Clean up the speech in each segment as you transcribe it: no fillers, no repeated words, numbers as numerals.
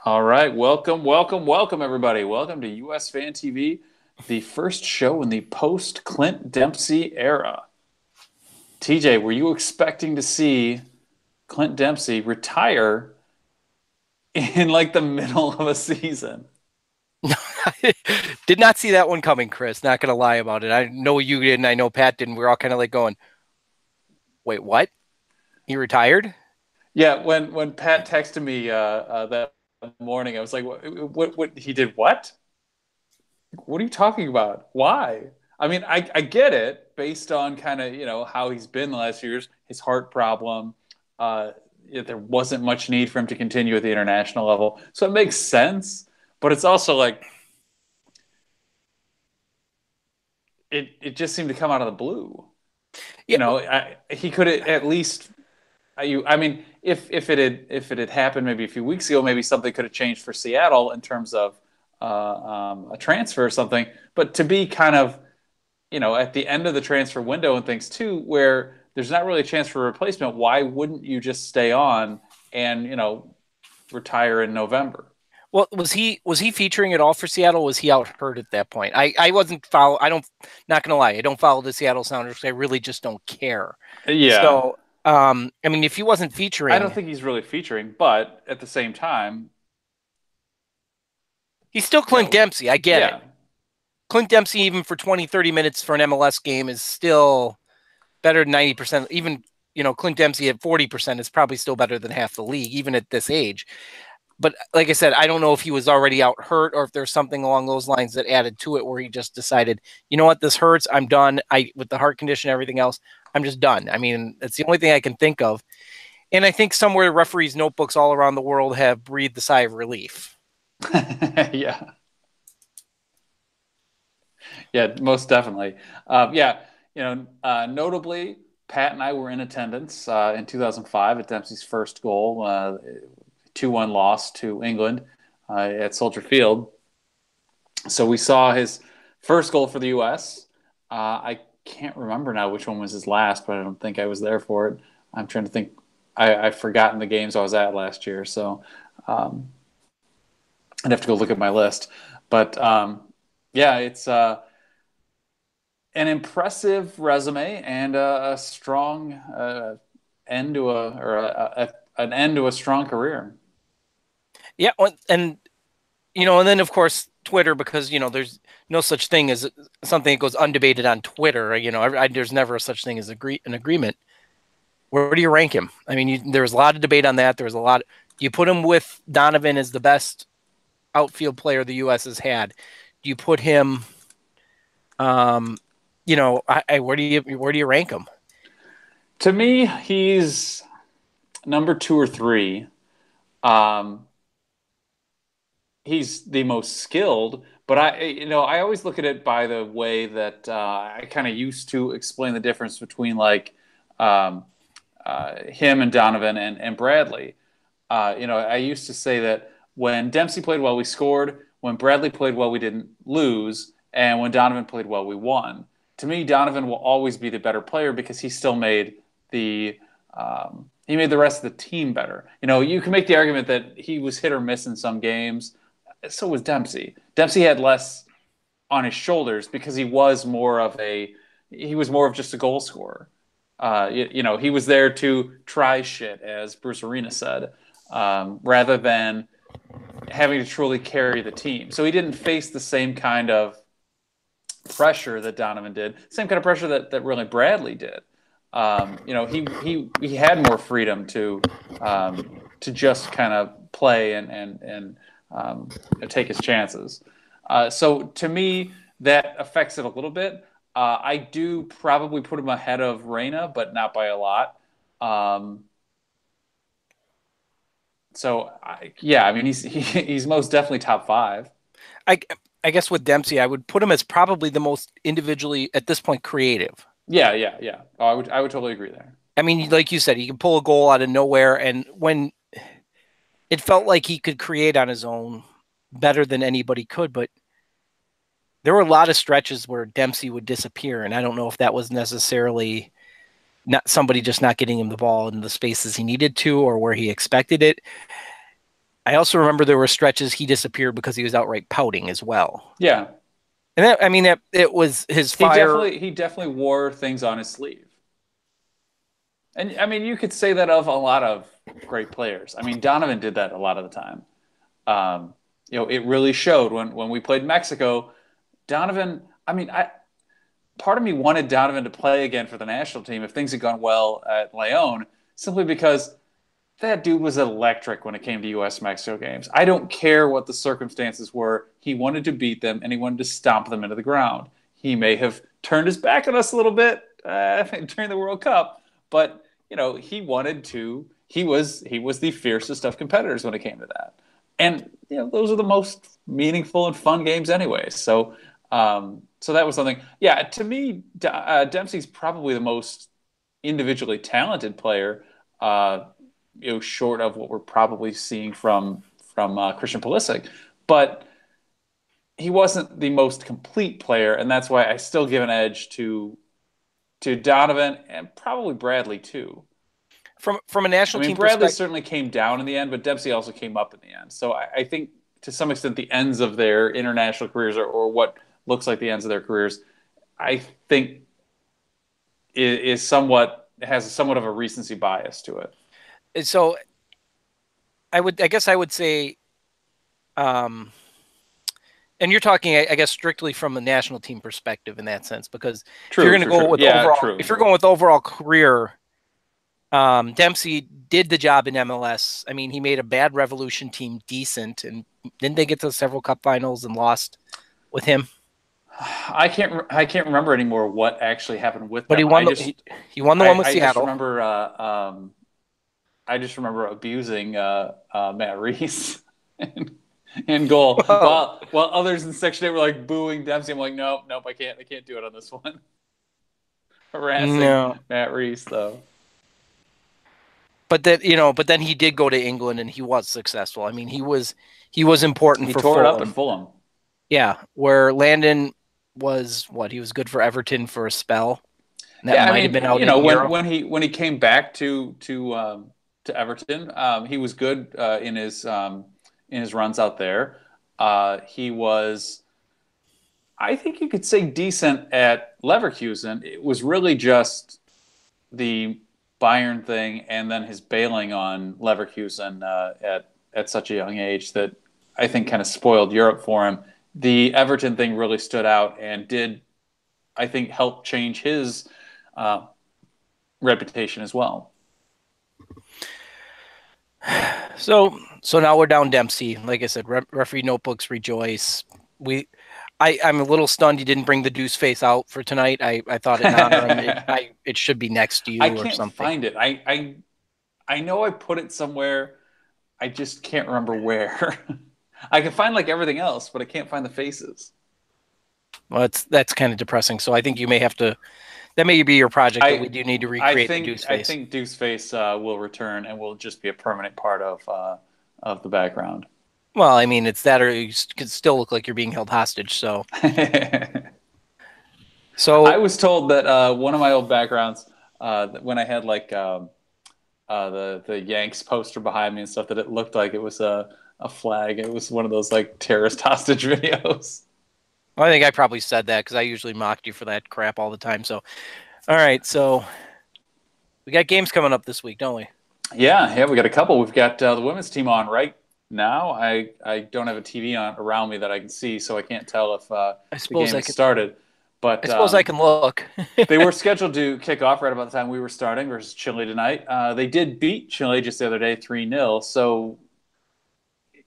All right, welcome, everybody. Welcome to US Fan TV, the first show in the post Clint Dempsey era. TJ, were you expecting to see Clint Dempsey retire in like the middle of a season? Did not see that one coming, Chris. Not going to lie about it. I know you didn't. I know Pat didn't. We're all kind of like going, wait, what? He retired? Yeah, when Pat texted me that morning, I was like, what? He did what? What are you talking about? Why? I mean, I get it based on kind of, how he's been the last few years, his heart problem. There wasn't much need for him to continue at the international level. So it makes sense. But it's also like, it just seemed to come out of the blue. Yeah, He could at least, I mean, if it had happened maybe a few weeks ago, maybe something could have changed for Seattle in terms of a transfer or something. But to be kind of at the end of the transfer window and things too, where there's not really a chance for a replacement, why wouldn't you just stay on and, retire in November? well, was he featuring at all for Seattle? Was he out hurt at that point? I wasn't follow. I don't. Not gonna lie. I don't follow the Seattle Sounders. I really just don't care. Yeah. So, I mean, if he wasn't I don't featuring, think he's really featuring, but at the same time, he's still Clint Dempsey. I get it. yeah. Clint Dempsey, even for 20, 30 minutes for an MLS game, is still better than 90%. Even, Clint Dempsey at 40% is probably still better than half the league, even at this age. But like I said, I don't know if he was already out hurt or if there's something along those lines that added to it where he just decided, you know what, this hurts. I'm done. With the heart condition, everything else, I'm just done. I mean, it's the only thing I can think of. And I think somewhere referees' notebooks all around the world have breathed a sigh of relief. Yeah. Yeah, most definitely. Yeah, notably, Pat and I were in attendance in 2005 at Dempsey's first goal, 2-1 loss to England at Soldier Field. So we saw his first goal for the U.S. I can't remember now which one was his last, but I don't think I was there for it. I'm trying to think. I've forgotten the games I was at last year, so um, I'd have to go look at my list. But yeah, it's an impressive resume and a strong end to an end to a strong career. Yeah, and then of course Twitter, because there's no such thing as something that goes undebated on Twitter. There's never a such thing as an agreement. Where do you rank him? I mean, there was a lot of debate on that. There was a lot. Do you put him with Donovan as the best outfield player the U.S. has had? Do you put him? Where do you rank him? To me, he's number two or three. Um, he's the most skilled, but I always look at it by the way that I kind of used to explain the difference between like um, him and Donovan and Bradley. I used to say that when Dempsey played well, we scored. When Bradley played well, we didn't lose. And when Donovan played well, we won. To me, Donovan will always be the better player because he still made he made the rest of the team better. You can make the argument that he was hit or miss in some games. So was Dempsey. Dempsey had less on his shoulders because he was more of just a goal scorer. He was there to try shit, as Bruce Arena said, rather than having to truly carry the team. So he didn't face the same kind of pressure that Donovan did, same kind of pressure that really Bradley did. He had more freedom to just kind of play and take his chances. So to me, that affects it a little bit. I do probably put him ahead of Reyna, but not by a lot. Yeah, I mean, he's most definitely top five. I I guess with Dempsey, I would put him as probably the most individually at this point creative. Yeah, yeah, yeah. Oh, I would totally agree there. I mean, like you said, he can pull a goal out of nowhere, and when it felt like he could create on his own better than anybody could, but there were a lot of stretches where Dempsey would disappear, and I don't know if that was necessarily not somebody just not getting him the ball in the spaces he needed to or where he expected it. I also remember there were stretches he disappeared because he was outright pouting as well. Yeah, And that, I mean, that it was his he fire. definitely wore things on his sleeve. And I mean, you could say that of a lot of great players. I mean, Donovan did that a lot of the time. It really showed when we played Mexico. Donovan, I mean, part of me wanted Donovan to play again for the national team if things had gone well at León, simply because that dude was electric when it came to U.S. Mexico games. I don't care what the circumstances were. He wanted to beat them and he wanted to stomp them into the ground. He may have turned his back on us a little bit during the World Cup, but he wanted to. He was the fiercest of competitors when it came to that, and those are the most meaningful and fun games anyway. So that was something. Yeah, to me, Dempsey's probably the most individually talented player. Short of what we're probably seeing from Christian Pulisic, but he wasn't the most complete player, and that's why I still give an edge to Donovan and probably Bradley too. From a national team Bradley perspective, certainly came down in the end, but Dempsey also came up in the end. So I think to some extent the ends of their international careers or what looks like the ends of their careers, I think is somewhat has somewhat of a recency bias to it. so I guess I would say, and you're talking, I guess, strictly from a national team perspective in that sense, because True, if you're going to go with overall, true. if you're going with overall career, Dempsey did the job in MLS. I mean, he made a bad Revolution team decent, and didn't they get to several cup finals and lost with him? I can't remember anymore what actually happened with them. But he won. He won the one with Seattle. I just remember abusing Matt Reese in goal. Whoa. While others in Section 8 were like booing Dempsey, I'm like, nope, I can't do it on this one. Harassing Matt Reese though. But then he did go to England and he was successful. I mean, he was important for Fulham. He tore it up at Fulham. Yeah, where Landon was he was good for Everton for a spell. And that might have been out in Europe. when he came back to Everton, he was good in his runs out there. He was, I think you could say, decent at Leverkusen. It was really just the Bayern thing and then his bailing on Leverkusen at such a young age that I think kind of spoiled Europe for him. The Everton thing really stood out and did, I think, help change his reputation as well. So now we're down Dempsey. Like I said, referee notebooks rejoice. I'm a little stunned you didn't bring the Deuce face out for tonight. I thought in honor of him, it should be next to you or something. I can't find it. I know I put it somewhere. I just can't remember where. I can find like everything else, but I can't find the faces. Well, that's kind of depressing. So I think you may have to. That may be your project, but we do need to recreate the Deuce face. I think Deuce face will return and will just be a permanent part of the background. Well, I mean, it's that, or you could still look like you're being held hostage. So, I was told that one of my old backgrounds, when I had like the Yanks poster behind me and stuff, that it looked like it was a flag. It was one of those like terrorist hostage videos. Well, I think I probably said that because I usually mocked you for that crap all the time. So, all right. So we got games coming up this week, don't we? Yeah, we got a couple. We've got the women's team on right now. I don't have a TV on around me that I can see, so I can't tell if the game has started. But I suppose I can look. They were scheduled to kick off right about the time we were starting versus Chile tonight. They did beat Chile just the other day 3-0, so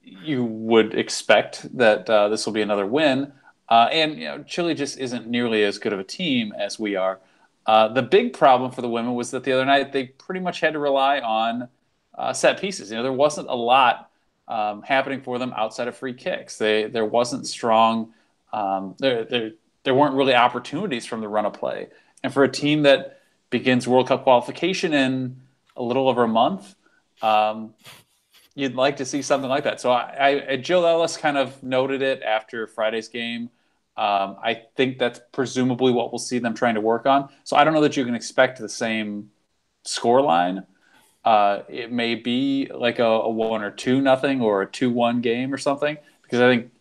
you would expect that this will be another win. And Chile just isn't nearly as good of a team as we are. The big problem for the women was that the other night they pretty much had to rely on set pieces. There wasn't a lot happening for them outside of free kicks. There wasn't strong. There weren't really opportunities from the run of play. And for a team that begins World Cup qualification in a little over a month, you'd like to see something like that. So Jill Ellis kind of noted it after Friday's game. I think that's presumably what we'll see them trying to work on. So I don't know that you can expect the same scoreline, it may be like a 1 or 2-0 or a 2-1 game or something, because I think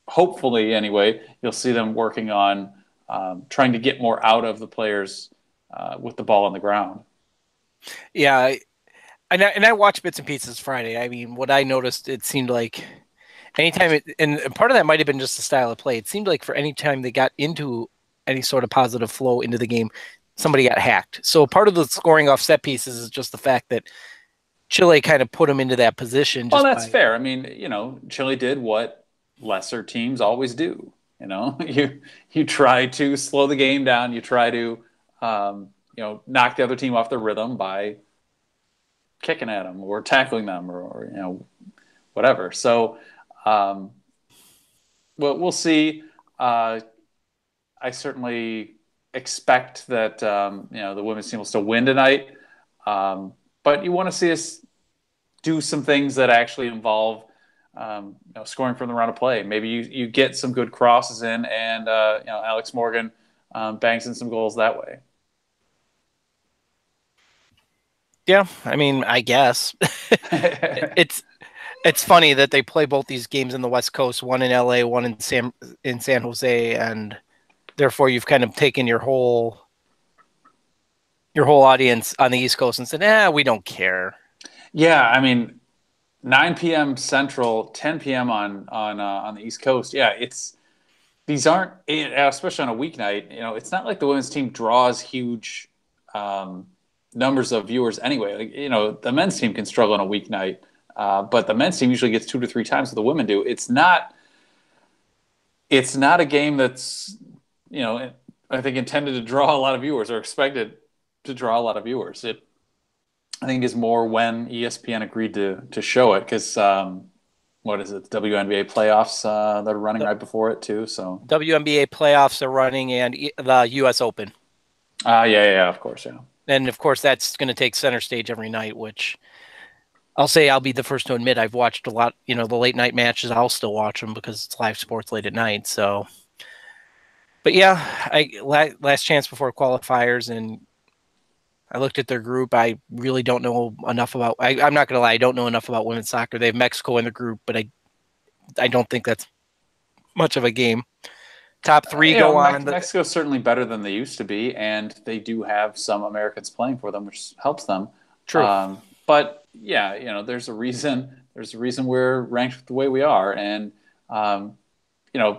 hopefully anyway you'll see them working on trying to get more out of the players with the ball on the ground. Yeah, and I watched bits and pieces Friday. I mean, what I noticed, it seemed like anytime and part of that might have been just the style of play. It seemed like for any time they got into any sort of positive flow into the game, somebody got hacked. So part of the scoring off set pieces is just the fact that Chile kind of put them into that position. Well, Just that's by fair. I mean, Chile did what lesser teams always do. You try to slow the game down. You try to knock the other team off their rhythm by kicking at them or tackling them or whatever. So, we'll see. I certainly expect that the women's team will still win tonight, but you want to see us do some things that actually involve scoring from the round of play. Maybe you get some good crosses in, and Alex Morgan bangs in some goals that way. Yeah, I mean, I guess it's funny that they play both these games in the West Coast, one in LA, one in San Jose, and therefore you've kind of taken your whole audience on the East Coast and said, we don't care. Yeah, I mean, 9 p.m. Central, 10 p.m. on the East Coast. Yeah, these aren't, especially on a weeknight. It's not like the women's team draws huge numbers of viewers anyway. Like, the men's team can struggle on a weeknight, but the men's team usually gets 2 to 3 times what the women do. It's not a game that's I think intended to draw a lot of viewers or expected to draw a lot of viewers. It I think is more when ESPN agreed to show it, because what is it? The WNBA playoffs that are running right before it too. So WNBA playoffs are running, and the US Open. Yeah, of course, yeah. And of course, that's going to take center stage every night, which I'll say I'll be the first to admit I've watched a lot. The late night matches, I'll still watch them because it's live sports late at night. So, but yeah, last chance before qualifiers, and I looked at their group. I really don't know enough about. I'm not going to lie, I don't know enough about women's soccer. They have Mexico in the group, but I don't think that's much of a game. Top three go on. Mexico's certainly better than they used to be, and they do have some Americans playing for them, which helps them. True. But yeah, there's a reason. There's a reason we're ranked the way we are, and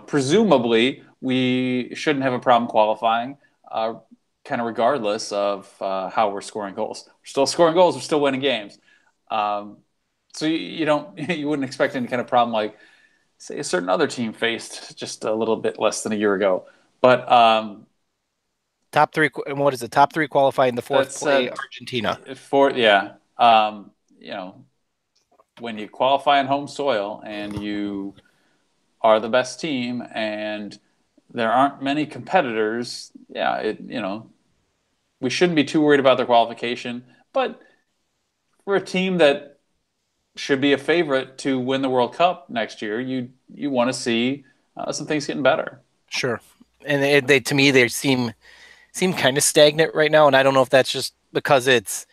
presumably we shouldn't have a problem qualifying, kind of regardless of how we're scoring goals. We're still scoring goals. We're still winning games. So you wouldn't expect any kind of problem like, say, a certain other team faced just a little bit less than a year ago. But top three. What is it? Top three qualify in the fourth play, Argentina. When you qualify on home soil and you are the best team and there aren't many competitors, we shouldn't be too worried about their qualification. But we're a team that should be a favorite to win the World Cup next year. You want to see some things getting better. Sure, and they to me they seem kind of stagnant right now, and I don't know if that's just because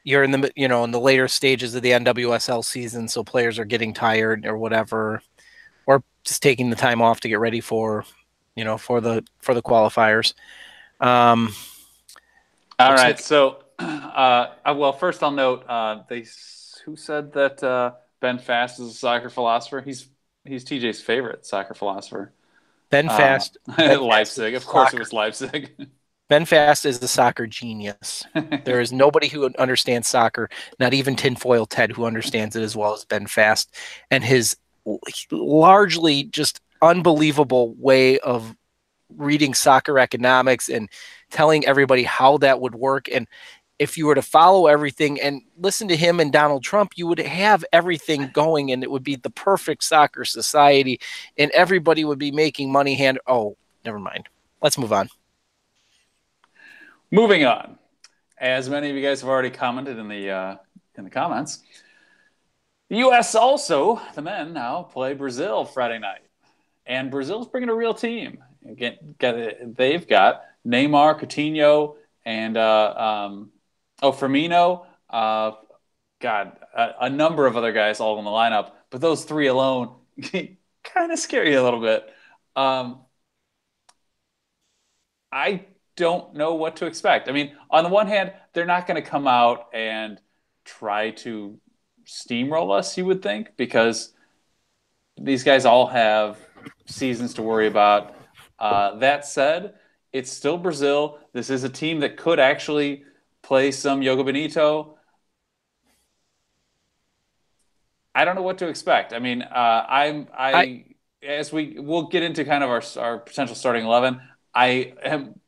you're in the in the later stages of the NWSL season, so players are getting tired or whatever, or just taking the time off to get ready for for the qualifiers. All right, so well, first I'll note who said that Ben Fast is a soccer philosopher? He's TJ's favorite soccer philosopher. Ben Fast. Leipzig. Of course it was Leipzig. Ben Fast is the soccer genius. There is nobody who understands soccer, not even Tinfoil Ted, who understands it as well as Ben Fast. And his largely just unbelievable way of reading soccer economics and telling everybody how that would work. And if you were to follow everything and listen to him and Donald Trump, you would have everything going, and it would be the perfect soccer society, and everybody would be making money hand. Oh, never mind. Let's move on. Moving on. As many of you guys have already commented in the comments, the U.S. also, the men now, play Brazil Friday night. And Brazil's bringing a real team. They've got Neymar, Coutinho, and Firmino, God, a number of other guys all in the lineup, but those three alone kind of scare you a little bit. Um, I don't know what to expect. I mean, on the one hand, they're not going to come out and try to steamroll us, you would think, because these guys all have seasons to worry about. That said, it's still Brazil. This is a team that could actually play some Yoga Benito. I don't know what to expect. I mean, I as we'll get into kind of our potential starting 11. I am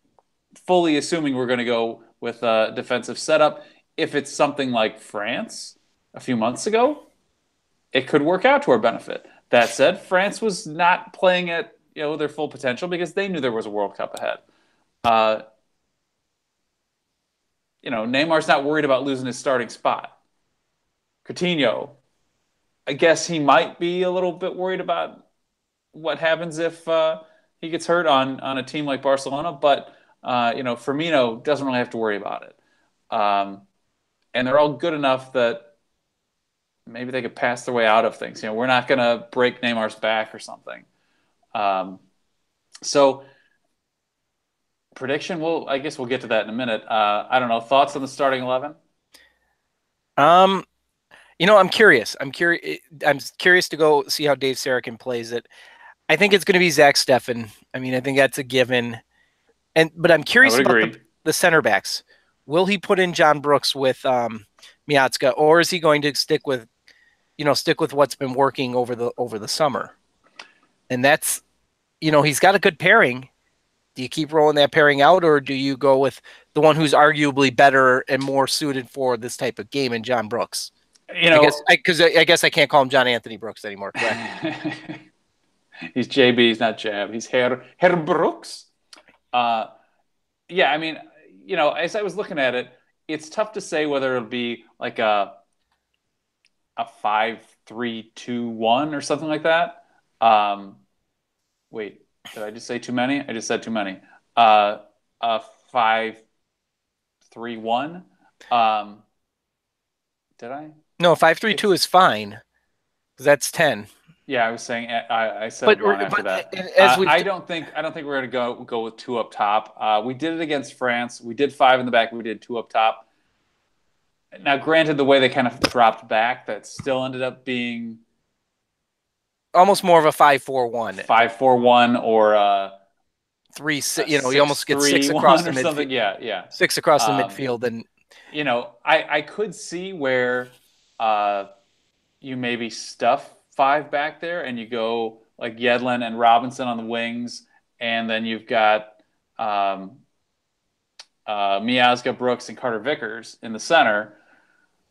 fully assuming we're going to go with a defensive setup. If it's something like France a few months ago, it could work out to our benefit. That said, France was not playing at their full potential because they knew there was a World Cup ahead. Uh, Neymar's not worried about losing his starting spot. Coutinho, I guess he might be a little bit worried about what happens if he gets hurt on a team like Barcelona, but Firmino doesn't really have to worry about it. And they're all good enough that maybe they could pass their way out of things. We're not going to break Neymar's back or something. So prediction, I guess we'll get to that in a minute. I don't know. Thoughts on the starting 11? I'm curious. I'm curious to go see how Dave Sargent plays it. I think it's going to be Zach Steffen. I mean, I think that's a given. But I'm curious about the center backs. Will he put in John Brooks with Miazga, or is he going to stick with what's been working over the summer? And that's, he's got a good pairing. Do you keep rolling that pairing out, or do you go with the one who's arguably better and more suited for this type of game in John Brooks? I guess I can't call him John Anthony Brooks anymore, correct? He's JB, he's not Jab. He's Herr Brooks. Yeah, I mean, as I was looking at it, it's tough to say whether it'll be like a 5-3-2-1 or something like that. Wait, did I just say too many? I just said too many. A 5-3-1. Did I? No, 5-3-2 is fine. That's 10. Yeah, I was saying I said it wrong after that. I don't think we're going to go with two up top. We did it against France. We did 5 in the back. We did 2 up top. Now, granted, the way they kind of dropped back, that still ended up being almost more of a 5-4-1. 5-4-1 or 3. You almost get 6 across the midfield. Something. Yeah. 6 across the midfield, and I could see where you maybe stuff 5 back there, and you go like Yedlin and Robinson on the wings, and then you've got Miazga, Brooks, and Carter Vickers in the center.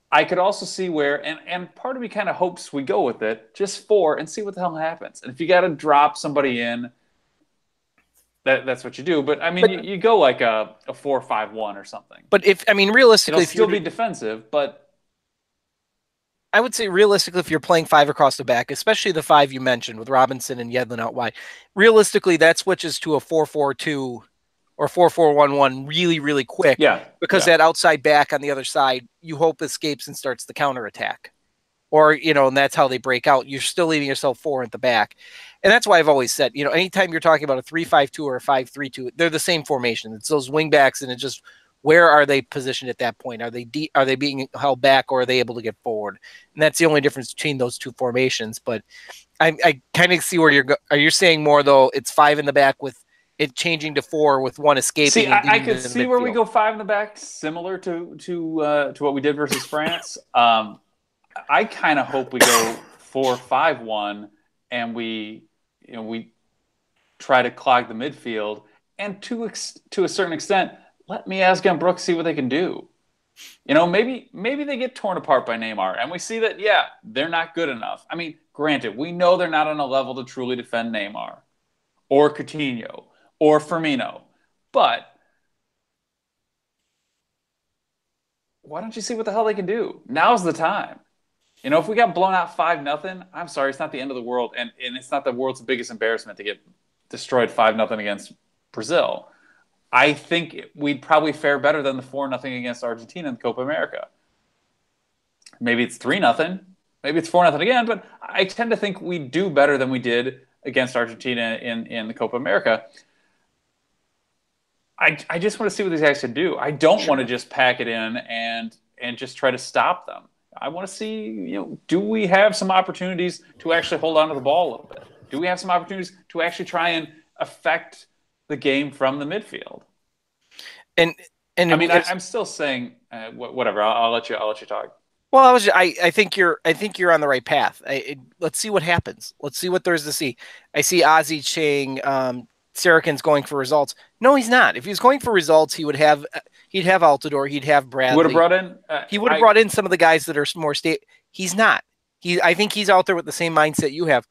I could also see where, and part of me kind of hopes we go with it, just 4 and see what the hell happens. And if you got to drop somebody in, that's what you do. But I mean, you go like a 4-5-1 or something. But realistically, it'll still be defensive, but I would say realistically, if you're playing 5 across the back, especially the 5 you mentioned with Robinson and Yedlin out wide, realistically that switches to a 4-4-2 or 4-4-1-1 really, really quick. Yeah. Because that outside back on the other side, you hope escapes and starts the counterattack. Or, and that's how they break out. You're still leaving yourself 4 at the back. And that's why I've always said, anytime you're talking about a 3-5-2 or a 5-3-2, they're the same formation. It's those wing backs, and it's just where are they positioned at that point? Are they being held back, or are they able to get forward? And that's the only difference between those two formations. But I kind of see where are you saying more, though, it's 5 in the back with it changing to 4 with 1 escaping. See, I could see where we go 5 in the back, similar to what we did versus France. I kind of hope we go 4-5-1 and we try to clog the midfield, and to a certain extent, let Miazga and Brooks see what they can do. Maybe they get torn apart by Neymar, and we see that they're not good enough. I mean, granted, we know they're not on a level to truly defend Neymar or Coutinho or Firmino, but why don't you see what the hell they can do? Now's the time. If we got blown out 5-0, I'm sorry, it's not the end of the world, and it's not the world's biggest embarrassment to get destroyed 5-0 against Brazil. I think we'd probably fare better than the 4-0 against Argentina in the Copa America. Maybe it's 3-0. Maybe it's 4-0 again. But I tend to think we do better than we did against Argentina in the Copa America. I just want to see what these guys can do. I don't want to just pack it in and just try to stop them. I want to see, do we have some opportunities to actually hold on to the ball a little bit? Do we have some opportunities to actually try and affect the game from the midfield? And I mean, I'm still saying whatever. I'll let you talk. Well, I think you're on the right path. Let's see what happens. Let's see what there is to see. I see Ozzy saying Sarachen's going for results. No, he's not. If he was going for results, he'd have Altidore, he'd have Bradley. Would have brought in. He would have brought in some of the guys that are more state. He's not. I think he's out there with the same mindset you have.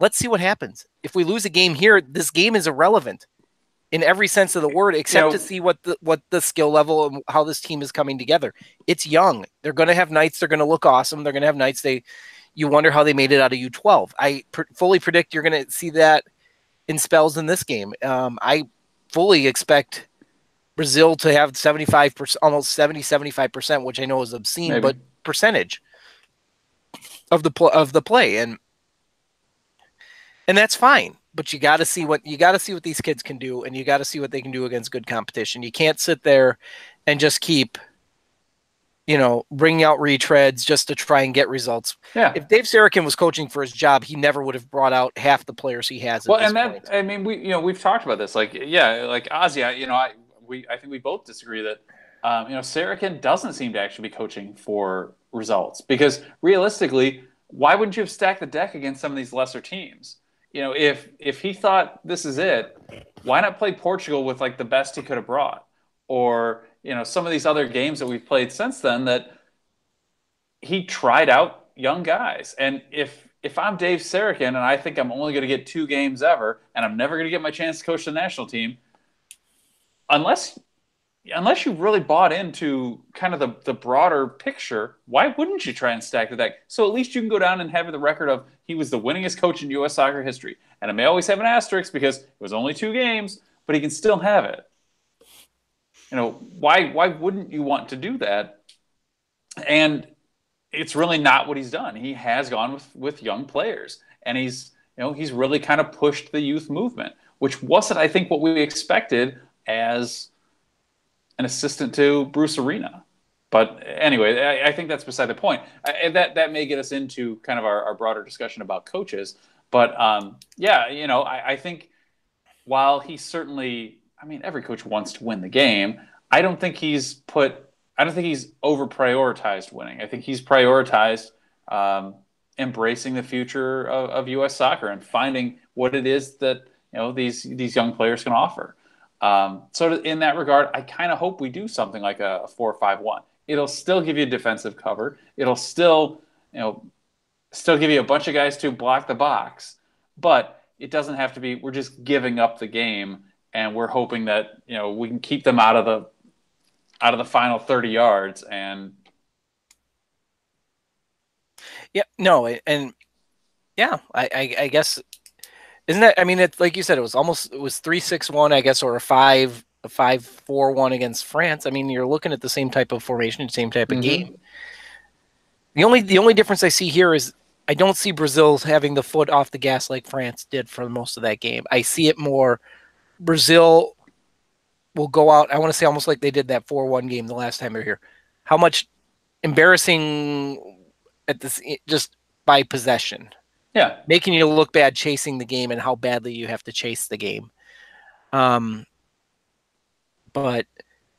Let's see what happens. If we lose a game here, this game is irrelevant in every sense of the word, except to see what the skill level and how this team is coming together. It's young. They're going to have nights. They're going to look awesome. They're going to have nights. You wonder how they made it out of U12. I fully predict you're going to see that in spells in this game. I fully expect Brazil to have 75%, almost 75%, which I know is obscene, Maybe. but percentage of the play, and that's fine. But you got to see what these kids can do, and you got to see what they can do against good competition. You can't sit there and just keep, bringing out retreads just to try and get results. Yeah. If Dave Sarachen was coaching for his job, he never would have brought out half the players he has. Well, and that point. I mean, we've talked about this. Like, yeah, like Ozzy. I think we both disagree that Sarachen doesn't seem to actually be coaching for results, because realistically, why wouldn't you have stacked the deck against some of these lesser teams? If he thought this is it, why not play Portugal with like the best he could have brought? Or, some of these other games that we've played since then that he tried out young guys. And if I'm Dave Sarachen and I think I'm only going to get 2 games ever and I'm never going to get my chance to coach the national team, unless you really bought into kind of the broader picture, why wouldn't you try and stack the deck? So at least you can go down and have the record of he was the winningest coach in U.S. soccer history. And it may always have an asterisk because it was only 2 games, but he can still have it. Why wouldn't you want to do that? And it's really not what he's done. He has gone with young players, and he's really kind of pushed the youth movement, which wasn't, I think, what we expected as an assistant to Bruce Arena. But anyway, I think that's beside the point. That may get us into kind of our broader discussion about coaches. But I think while he certainly, every coach wants to win the game, I don't think he's over prioritized winning. I think he's prioritized embracing the future of U.S. soccer and finding what it is that these young players can offer. So in that regard, I kind of hope we do something like a 4-5-1. It'll still give you defensive cover. It'll still give you a bunch of guys to block the box, but it doesn't have to be, we're just giving up the game and we're hoping that, we can keep them out of the final 30 yards. And yeah, no. And yeah, I guess, isn't that, it's like you said, it was 3-6-1, I guess, or a 5-4-1 against France. You're looking at the same type of formation, same type of game. The only difference I see here is I don't see Brazil having the foot off the gas like France did for most of that game. I see it more Brazil will go out, I want to say almost like they did that 4-1 game the last time they were here. How much embarrassing at this, just by possession. Yeah. Making you look bad chasing the game and how badly you have to chase the game. But,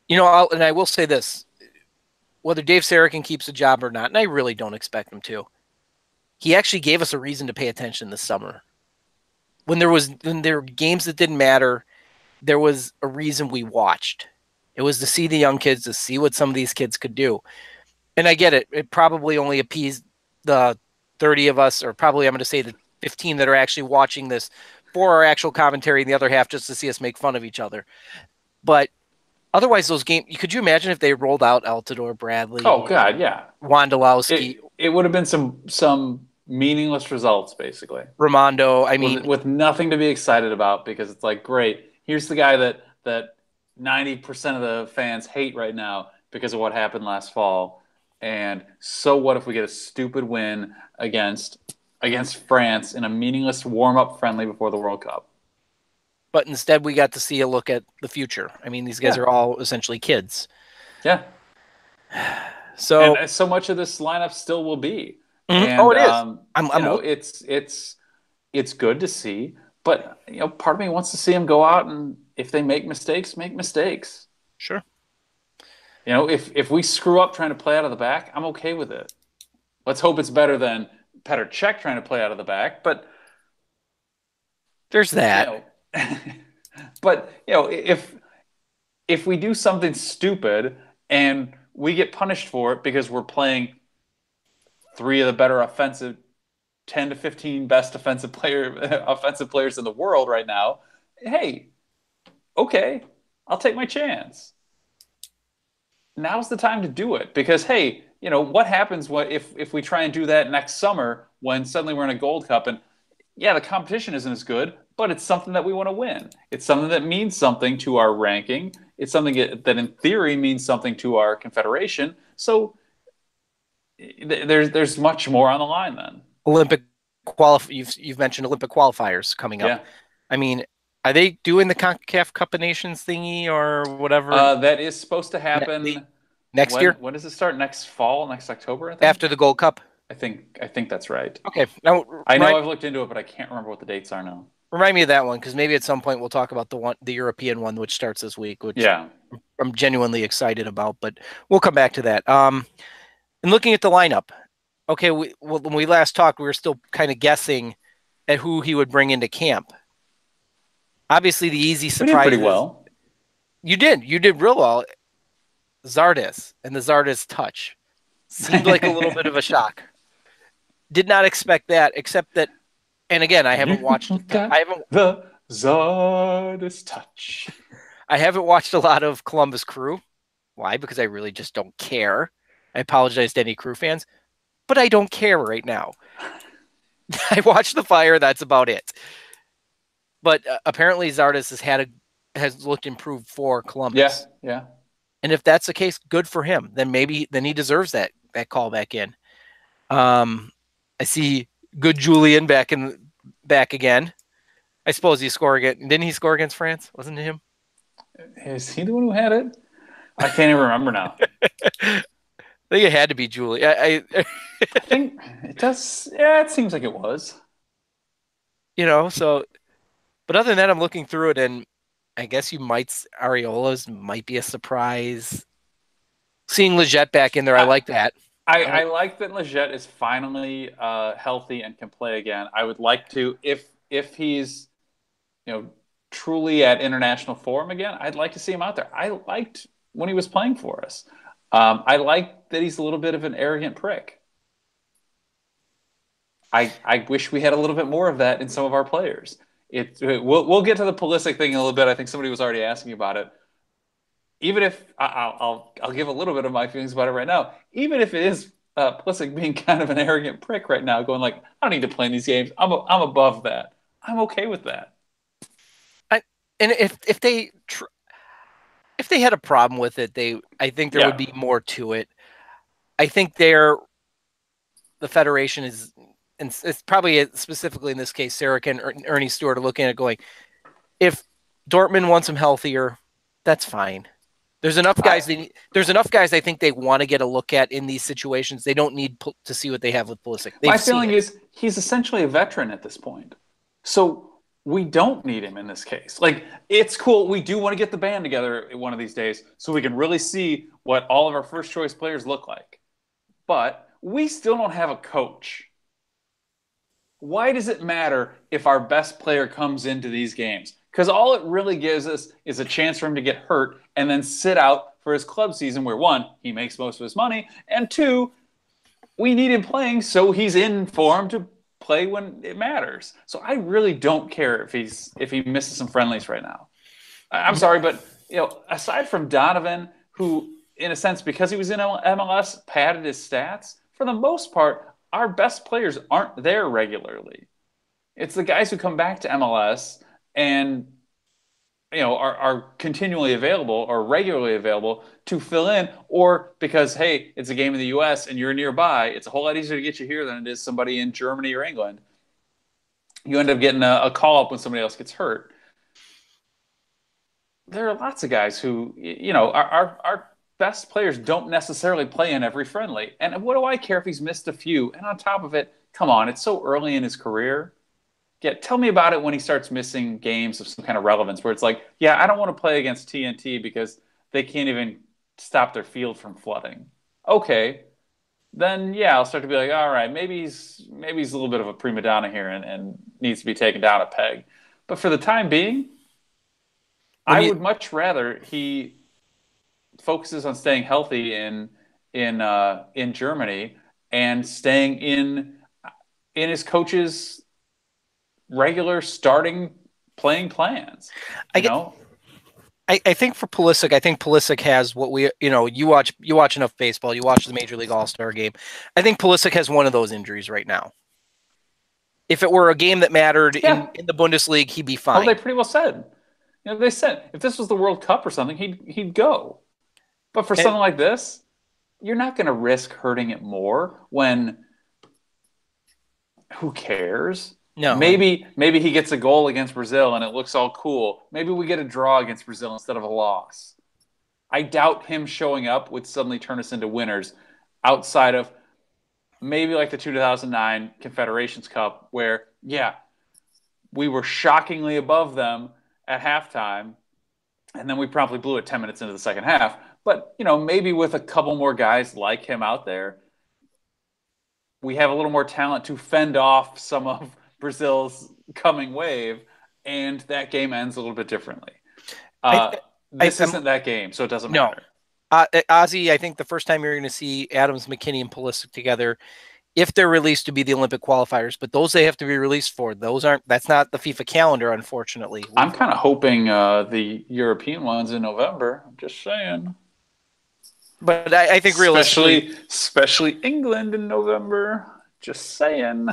and I will say this, whether Dave Sarachen keeps a job or not, and I really don't expect him to, he actually gave us a reason to pay attention this summer. When there were games that didn't matter, there was a reason we watched. It was to see the young kids, to see what some of these kids could do. And I get it. It probably only appeased the 30 of us, or probably I'm going to say the 15 that are actually watching this for our actual commentary, and the other half just to see us make fun of each other. But otherwise, those games, could you imagine if they rolled out Altidore, Bradley? Oh, God, yeah. Wondolowski. It would have been some meaningless results, basically. Ramondo, with nothing to be excited about, because it's like, great, here's the guy that 90% of the fans hate right now because of what happened last fall. And so what if we get a stupid win against France in a meaningless warm-up friendly before the World Cup? But instead, we got to see a look at the future. I mean, these guys Yeah. are all essentially kids. Yeah. So, And so much of this lineup still will be. oh, And it is. you I'm know, look. it's good to see, but you know, part of me wants to see them go out and if they make mistakes, make mistakes. Sure. You know, if we screw up trying to play out of the back, I'm okay with it. Let's hope it's better than Petr Cech trying to play out of the back, but There's you that. know, but you know, if we do something stupid and we get punished for it because we're playing three of the better offensive 10 to 15 best offensive players in the world right now, hey, okay, I'll take my chance. Now's the time to do it because hey, you know, what happens if we try and do that next summer when suddenly we're in a Gold Cup and yeah, the competition isn't as good, but it's something that we want to win. It's something that means something to our ranking. It's something that in theory means something to our confederation. So there's much more on the line then. Olympic you've mentioned Olympic qualifiers coming up. Yeah. I mean, are they doing the CONCACAF Cup of Nations thingy or whatever That is supposed to happen. next year When does it start? Next fall, next October, I think. after the Gold Cup? I think that's right. Okay, now I know I've looked into it, but I can't remember what the dates are now. remind me of that one because maybe at some point we'll talk about the European one, which starts this week, which Yeah. I'm genuinely excited about. But we'll come back to that. And looking at the lineup, okay, when we last talked, we were still kind of guessing at who he would bring into camp. Obviously, the easy We surprise did pretty is well. you did real well. Zardes and the Zardes touch seemed like a little bit of a shock. Did not expect that, except that, and again, I haven't watched. Got I haven't the Zardes touch. I haven't watched a lot of Columbus Crew. Why? Because I really just don't care. I apologize to any Crew fans, but I don't care right now. I watched The Fire. That's about it. But apparently, Zardes has looked improved for Columbus. Yeah. And if that's the case, good for him. Then he deserves that call back in. I see good Julian back again. I suppose he scored again. Didn't he score against France? Wasn't it him? Is he the one who had it? I can't even remember now. I think it had to be Julian. I think it does. Yeah, it seems like it was. So, but other than that, I'm looking through it, and I guess Areola's might be a surprise. Seeing Leggett back in there, I like that. I like that Leggett is finally healthy and can play again. I would like to, if he's, truly at international form again, I'd like to see him out there. I liked when he was playing for us. I like that he's a little bit of an arrogant prick. I wish we had a little bit more of that in some of our players. We'll get to the Pulisic thing in a little bit. I think somebody was already asking about it. Even if I'll give a little bit of my feelings about it right now. Even if it is Pulisic being kind of an arrogant prick right now, going like, I don't need to play in these games. I'm above that. I'm okay with that. And if they had a problem with it, I think there would be more to it. I think the federation is, and it's probably specifically in this case, Sarek and Ernie Stewart are looking at it going, if Dortmund wants him healthier, that's fine. There's enough guys. There's enough guys. I think they want to get a look at in these situations. They don't need to see what they have with Pulisic. My feeling is he's essentially a veteran at this point, so we don't need him in this case. Like, it's cool. We do want to get the band together one of these days so we can really see what all of our first choice players look like. But we still don't have a coach. Why does it matter if our best player comes into these games? Because all it really gives us is a chance for him to get hurt and then sit out for his club season where, one, he makes most of his money, and two, we need him playing so he's in form to play when it matters. So I really don't care if he misses some friendlies right now. I'm sorry, but aside from Donovan, who in a sense, because he was in MLS, padded his stats, for the most part, our best players aren't there regularly. It's the guys who come back to MLS and are continually available or regularly available to fill in, or because hey, it's a game in the U.S. and you're nearby, it's a whole lot easier to get you here than it is somebody in Germany or England. You end up getting a call up when somebody else gets hurt. There are lots of guys who, our best players don't necessarily play in every friendly. And what do I care if he's missed a few? And on top of it, come on, it's so early in his career. Yeah, tell me about it when he starts missing games of some kind of relevance where it's like, yeah, I don't want to play against TNT because they can't even stop their field from flooding. Okay, then yeah, I'll start to be like, all right, maybe he's a little bit of a prima donna here and needs to be taken down a peg. But for the time being, when I you would much rather he focuses on staying healthy in Germany and staying in his coach's regular starting playing plans. I You get know, I think for Pulisic, I think Pulisic has what you watch enough baseball, you watch the Major League All-Star game. I think Pulisic has one of those injuries right now. If it were a game that mattered yeah. in the Bundesliga, he'd be Oh, they fine. pretty well said. They said if this was the World Cup or something, he'd go. But for And something like this, you're not going to risk hurting it more when who cares? no, and Maybe he gets a goal against Brazil and it looks all cool. Maybe we get a draw against Brazil instead of a loss. I doubt him showing up would suddenly turn us into winners outside of maybe like the 2009 Confederations Cup, where, yeah, we were shockingly above them at halftime, and then we promptly blew it 10 minutes into the second half. But, maybe with a couple more guys like him out there, we have a little more talent to fend off some of Brazil's coming wave, and that game ends a little bit differently. I, Uh, I this I'm isn't that game, so it doesn't no. matter. Ozzy, I think the first time you're going to see Adams, McKinney, and Pulisic together, if they're released to be the Olympic qualifiers, but those they have to be released for. That's not the FIFA calendar, unfortunately. I'm kind of hoping the European one's in November. I'm just saying. But I think realistically, Especially England in November. Just saying.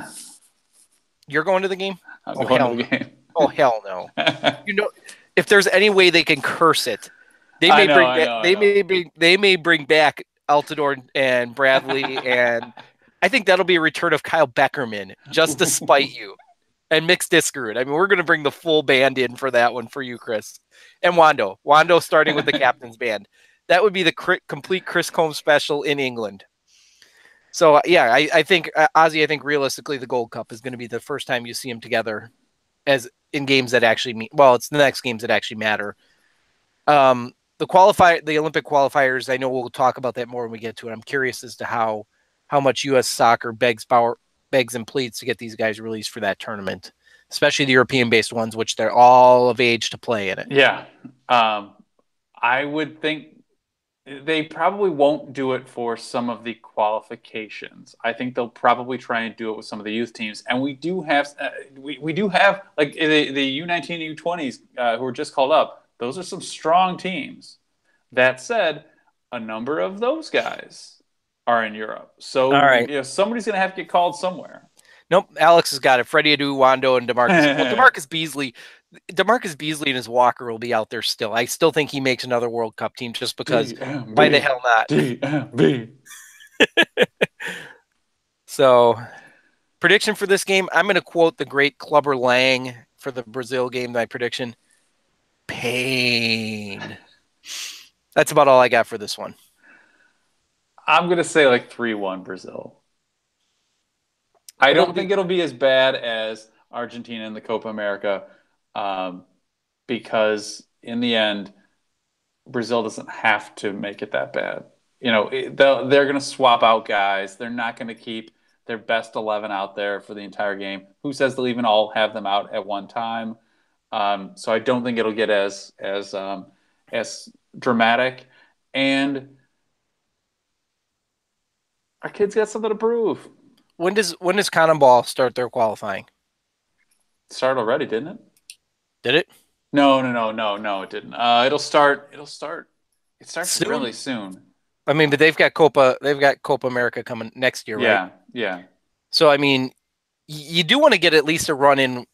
you're going to the game? I'm Oh going to hell the no. game. Oh hell no. If there's any way they can curse it, they I may know, bring I back know, I know. they may bring back Altidore and Bradley, and I think that'll be a return of Kyle Beckerman just to spite you. And Mixed Discord. I mean, we're going to bring the full band in for that one for you, Chris. And Wando. Wando starting with the captain's band. That would be the complete Chris Combs special in England. So, yeah, I think, Ozzy, I think realistically the Gold Cup is going to be the first time you see them together as in games that actually mean, well, it's the next games that actually matter. The Olympic qualifiers, I know we'll talk about that more when we get to it. I'm curious as to how much U.S. soccer begs and pleads to get these guys released for that tournament, especially the European-based ones, which they're all of age to play in it. Yeah. I would think they probably won't do it for some of the qualifications. I think they'll probably try and do it with some of the youth teams. And we do have we do have like the U19 U20s who were just called up. Those are some strong teams. That said, a number of those guys are in Europe. All So, right. somebody's going to have to get called somewhere. Nope. Alex has got it. Freddie Adu, Wando, and DeMarcus. Well, DeMarcus Beasley and his Walker will be out there still. I still think he makes another World Cup team just because DMB, why the hell not? DMB. So, prediction for this game, I'm going to quote the great Clubber Lang for the Brazil game, my prediction. Pain. That's about all I got for this one. I'm going to say like 3-1 Brazil. I don't think it'll be as bad as Argentina in the Copa America because in the end, Brazil doesn't have to make it that bad. They're going to swap out guys. They're not going to keep their best 11 out there for the entire game. Who says they'll even all have them out at one time? So I don't think it'll get as dramatic. And our kids got something to prove. When does Cannonball start their qualifying? Started already, didn't it? Did it? No, it didn't. It'll start. It starts Soon? really soon. I mean, but they've got Copa America coming next year, right? Yeah. So I mean, you do want to get at least a run in.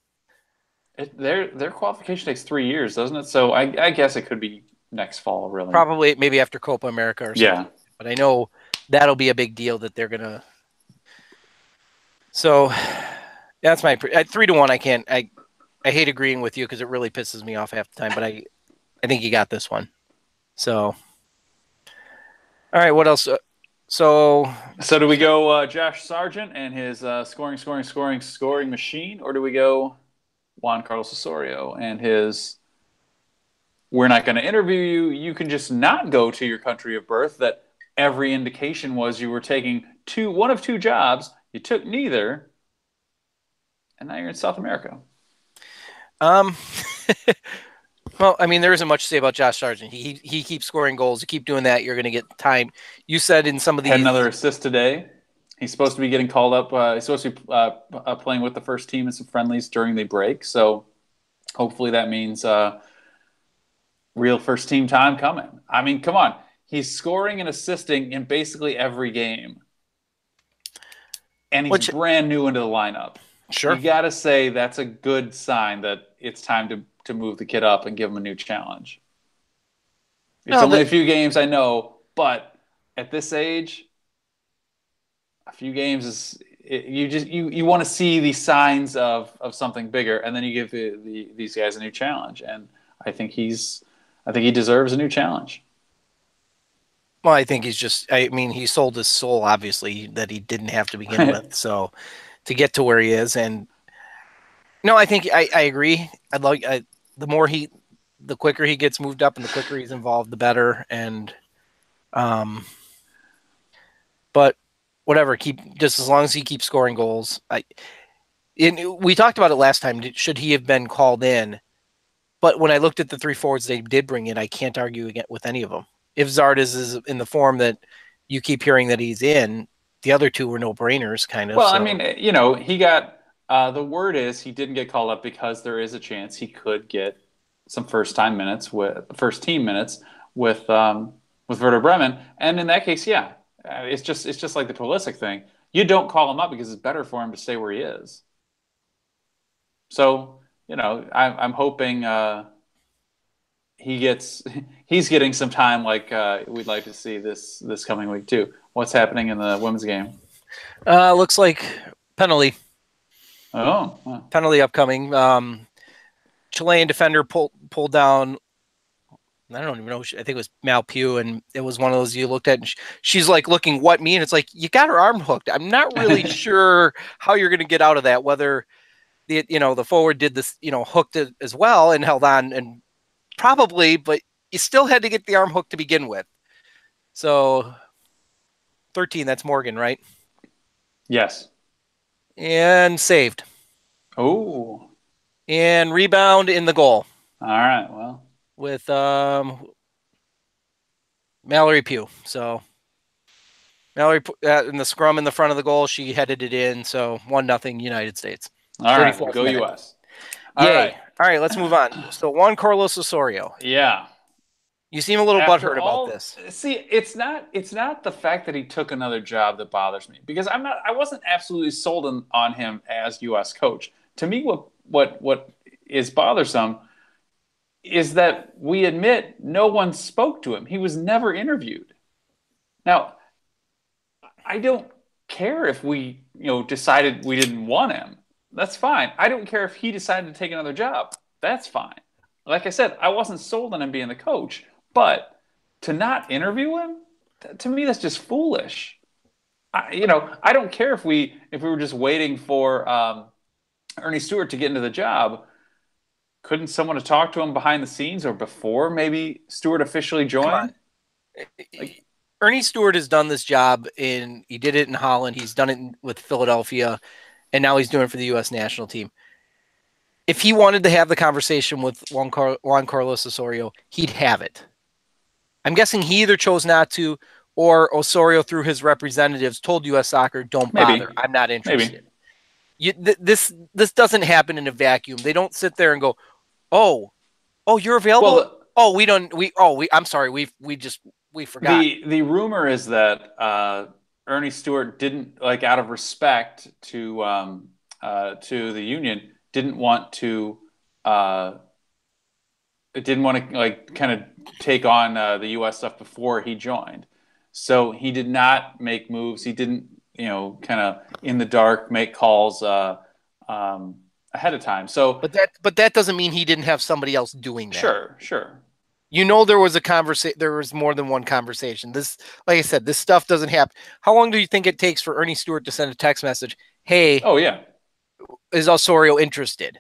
Their qualification takes 3 years, doesn't it? So I guess it could be next fall, really. Probably maybe after Copa America or something. Yeah. But I know that'll be a big deal that they're gonna. So that's my 3-1. I can't. I hate agreeing with you because it really pisses me off half the time. But I think you got this one. So all right, what else? So do we go Josh Sargent and his scoring machine, or do we go Juan Carlos Osorio and his we're not going to interview you. You can just not go to your country of birth. That every indication was you were taking one of two jobs. You took neither, and now you're in South America. Well, I mean, there isn't much to say about Josh Sargent. He keeps scoring goals. You keep doing that, you're going to get time. You said in some of these. Had another assist today. He's supposed to be getting called up. He's supposed to be playing with the first team in some friendlies during the break. So hopefully that means real first team time coming. I mean, come on. He's scoring and assisting in basically every game. And he's brand new into the lineup. Sure. You got to say that's a good sign that it's time to move the kid up and give him a new challenge. It's only a few games, I know, but at this age, a few games is you want to see the signs of something bigger, and then you give these guys a new challenge, and I think he deserves a new challenge. Well, I think he sold his soul, obviously, that he didn't have to begin with. So to get to where he is, and no, I think I agree. The quicker he gets moved up and the quicker he's involved, the better. And, but whatever, just as long as he keeps scoring goals. We talked about it last time. Should he have been called in? But when I looked at the 3 forwards they did bring in, I can't argue with any of them. If Zardes is in the form that you keep hearing that he's in, the other two were no-brainers, kind of. Well, so. I mean, he got the word is he didn't get called up because there is a chance he could get some first team minutes with Werder Bremen, and in that case, yeah, it's just like the Pulisic thing. You don't call him up because it's better for him to stay where he is. So I'm hoping. He's getting some time like we'd like to see this coming week too. What's happening in the women's game? Looks like penalty. Oh, wow. Penalty upcoming. Chilean defender pulled down. I don't even know. I think it was Malpew, and it was one of those you looked at, and she's like looking, what me? And it's like, you got her arm hooked. I'm not really sure how you're going to get out of that. Whether the forward did this, hooked it as well and held on and. Probably, but you still had to get the arm hook to begin with. So 13, that's Morgan, right? Yes. And saved. Oh. And rebound in the goal. All right, well. With Mallory Pugh. So Mallory in the scrum in the front of the goal, she headed it in. So 1-0 United States. All right, go minute. US. Yay. All right, let's move on. So Juan Carlos Osorio. Yeah. You seem a little butthurt about this. See, it's not the fact that he took another job that bothers me, because I wasn't absolutely sold on him as US coach. To me, what is bothersome is that we admit no one spoke to him. He was never interviewed. Now, I don't care if we, decided we didn't want him. That's fine. I don't care if he decided to take another job. That's fine. Like I said, I wasn't sold on him being the coach, but to not interview him, to me, that's just foolish. I don't care if we were just waiting for Ernie Stewart to get into the job. Couldn't someone have talked to him behind the scenes or before maybe Stewart officially joined? Ernie Stewart has done this job he did it in Holland. He's done it with Philadelphia. And now he's doing it for the U.S. national team. If he wanted to have the conversation with Juan Carlos Osorio, he'd have it. I'm guessing he either chose not to, or Osorio, through his representatives, told U.S. Soccer, don't bother. I'm not interested. This doesn't happen in a vacuum. They don't sit there and go, oh, you're available? I'm sorry. We forgot. The rumor is that Ernie Stewart didn't, like, out of respect to the union, didn't want to uh, didn't want to like kind of take on the U.S. stuff before he joined. So he did not make moves. He didn't, kind of in the dark make calls um, ahead of time. So But that doesn't mean he didn't have somebody else doing that. sure, sure. There was a conversation. There was more than one conversation. This, like I said, this stuff doesn't happen. How long do you think it takes for Ernie Stewart to send a text message? Hey, Oh yeah. is Osorio interested?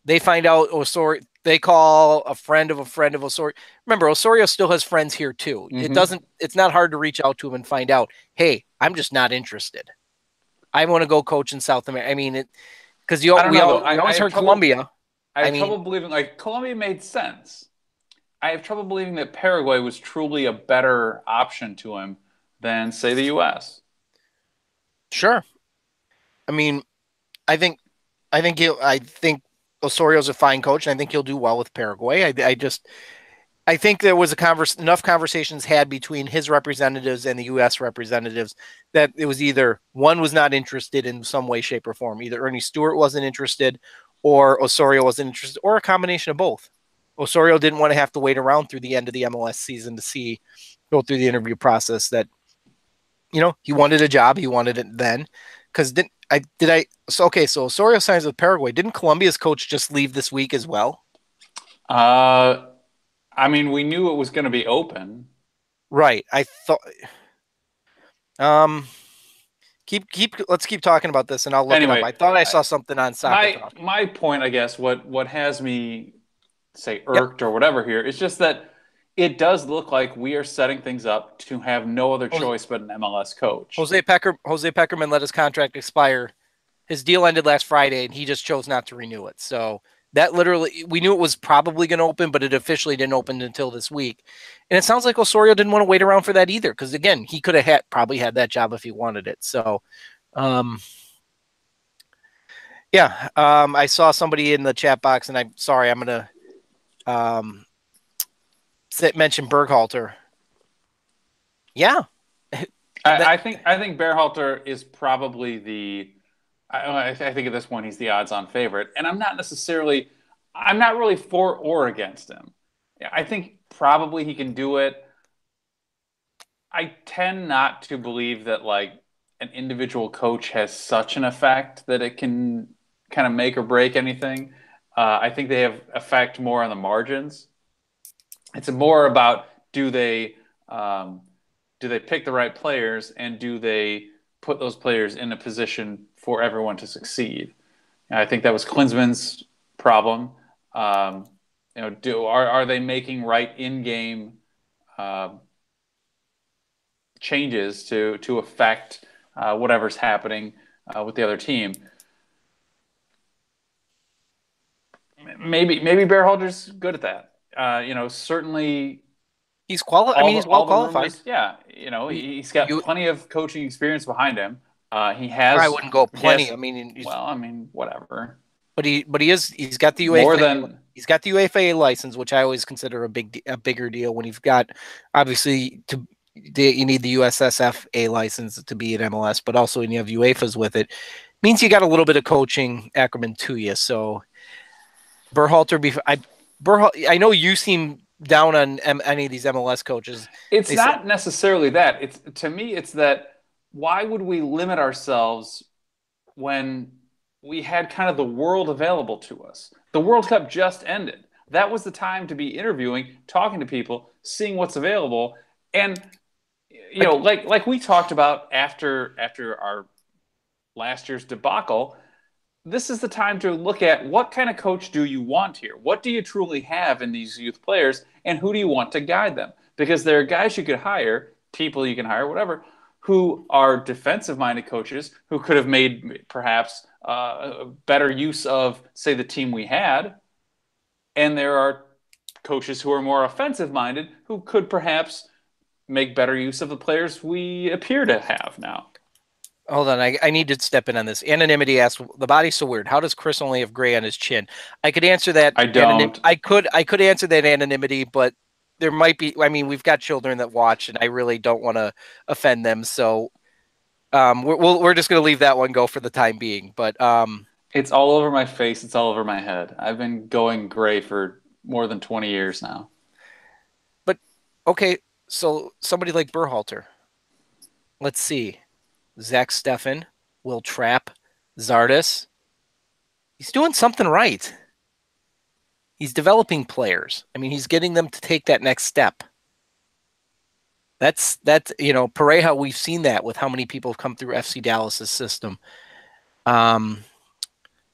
They find out Osorio. They call a friend of Osorio. Remember, Osorio still has friends here too. Mm-hmm. It's not hard to reach out to him and find out, hey, I'm just not interested. I want to go coach in South America. I mean, because I don't know though. we I always have heard trouble. Colombia. I I have mean, trouble believing like Colombia made sense. I have trouble believing that Paraguay was truly a better option to him than say the U.S. sure. I mean, I think I think Osorio's a fine coach, and I think he'll do well with Paraguay. I think there was enough conversations had between his representatives and the U.S. representatives that it was either one was not interested in some way, shape, or form. Either Ernie Stewart wasn't interested, or Osorio wasn't interested, or a combination of both. Osorio didn't want to have to wait around through the end of the MLS season to go through the interview process. That he wanted a job, he wanted it then. Because so Osorio signs with Paraguay. Didn't Colombia's coach just leave this week as well? Uh, I mean, we knew it was going to be open. Right. I thought. Um. Let's keep talking about this, and I'll look it up. Anyway, I thought I saw something on Soccer my Talk. my point, I guess, what has me say Yep. irked or whatever here is just that it does look like we are setting things up to have no other Jose, choice but an MLS coach. Jose Peckerman let his contract expire. His deal ended last Friday, and he just chose not to renew it. So that literally, we knew it was probably going to open, but it officially didn't open until this week. And it sounds like Osorio didn't want to wait around for that either, because again, he could have probably had that job if he wanted it. So, yeah, I saw somebody in the chat box, and I'm sorry, I'm going to mention Berghalter. Yeah, I think Berhalter is probably I think at this point he's the odds-on favorite, and I'm not really for or against him. I think probably he can do it. I tend not to believe that like an individual coach has such an effect that it can kind of make or break anything. I think they have effect more on the margins. It's more about um, do they pick the right players and do they put those players in a position for everyone to succeed. And I think that was Klinsmann's problem. Um, are they making right in game uh, changes to affect whatever's happening with the other team? Maybe Bearholder's good at that. Certainly he's qualified. I mean, he's well all the qualified. rumors. Yeah, he's got You plenty of coaching experience behind him. He probably has wouldn't go he has plenty. I mean, well, I mean, whatever. he's got the More UEFA than he's got the UEFA license, which I always consider a bigger deal when you've got obviously you need the USSFA license to be an MLS, but also when you have UEFA's with it, means you got a little bit of coaching acumen to you. So Berhalter, I know you seem down on any of these MLS coaches. it's They said, not necessarily that. It's to me, it's that why would we limit ourselves when we had kind of the world available to us? The World Cup just ended. That was the time to be interviewing, talking to people, seeing what's available, and like we talked about after our last year's debacle, this is the time to look at what kind of coach do you want here? What do you truly have in these youth players, and who do you want to guide them? Because there are guys you could hire, people you can hire, whatever, who are defensive-minded coaches who could have made perhaps better use of, say, the team we had, and there are coaches who are more offensive-minded who could perhaps make better use of the players we appear to have now. hold on, I need to step in on this. Anonymity asks, the body's so weird. How does Chris only have gray on his chin? I could answer that. I don't. I could answer that anonymity, but there might be. I mean, we've got children that watch, and I really don't want to offend them. So we're just going to leave that one go for the time being. But It's all over my face. It's all over my head. I've been going gray for more than 20 years now. But okay, so somebody like Berhalter. Let's see. Zach Steffen, Will Trapp, Zardes. He's doing something right. He's developing players. I mean, he's getting them to take that next step. That's Pareja. We've seen that with how many people have come through FC Dallas's system.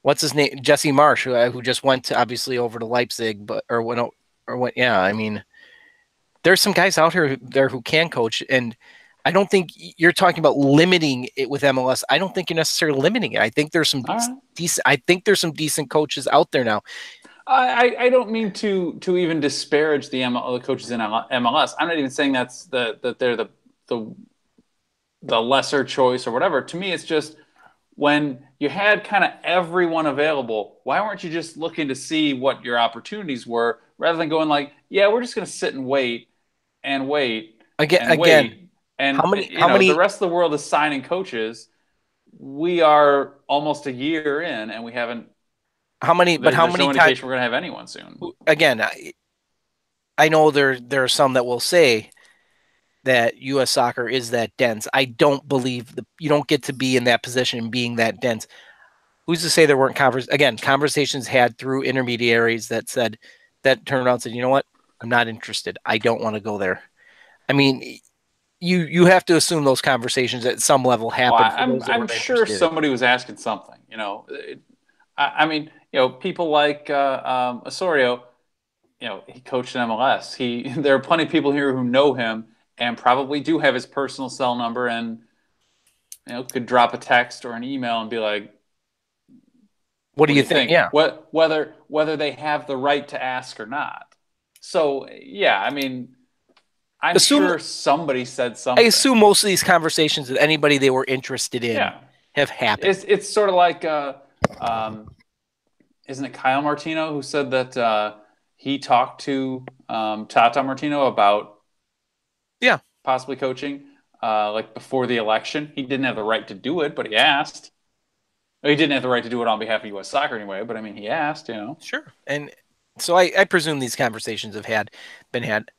What's his name? Jesse Marsh, who just went to, obviously over to Leipzig, but or went. Yeah, I mean, there's some guys out here there who can coach, and I don't think you're talking about limiting it with MLS. I don't think you're necessarily limiting it. I think there's some All right. decent. I think there's some decent coaches out there now. I don't mean to even disparage the coaches in MLS. I'm not even saying that they're the the lesser choice or whatever. To me, it's just when you had kind of everyone available, why weren't you just looking to see what your opportunities were rather than going like, yeah, we're just going to sit and wait and wait and Again, wait. how And many you how know, the many rest of the world is signing coaches. We are almost a year in and we haven't how many but how there's many no times indication we're going to have anyone soon. again, I know there are some that will say that US soccer is that dense. I don't believe you don't get to be in that position being that dense. Who's to say there weren't conversations had through intermediaries that turned around and said, you know what? I'm not interested. I don't want to go there. I mean, you have to assume those conversations at some level Well, happened for those that I'm were sure interested. somebody was asking something. You know, I mean, people like Osorio. He coached in MLS. There are plenty of people here who know him and probably do have his personal cell number and could drop a text or an email and be like, What do "What do you you think? think?" Yeah. Whether they have the right to ask or not. So yeah, I mean, I'm Assume sure somebody said I assume something. most of these conversations with anybody they were interested in Yeah, have happened. it's sort of like um, isn't it Kyle Martino who said that he talked to Tata Martino about Yeah, possibly coaching like before the election. He didn't have the right to do it, but he asked. He didn't have the right to do it on behalf of U.S. Soccer anyway, but I mean, he asked. sure. And so I presume these conversations have been had.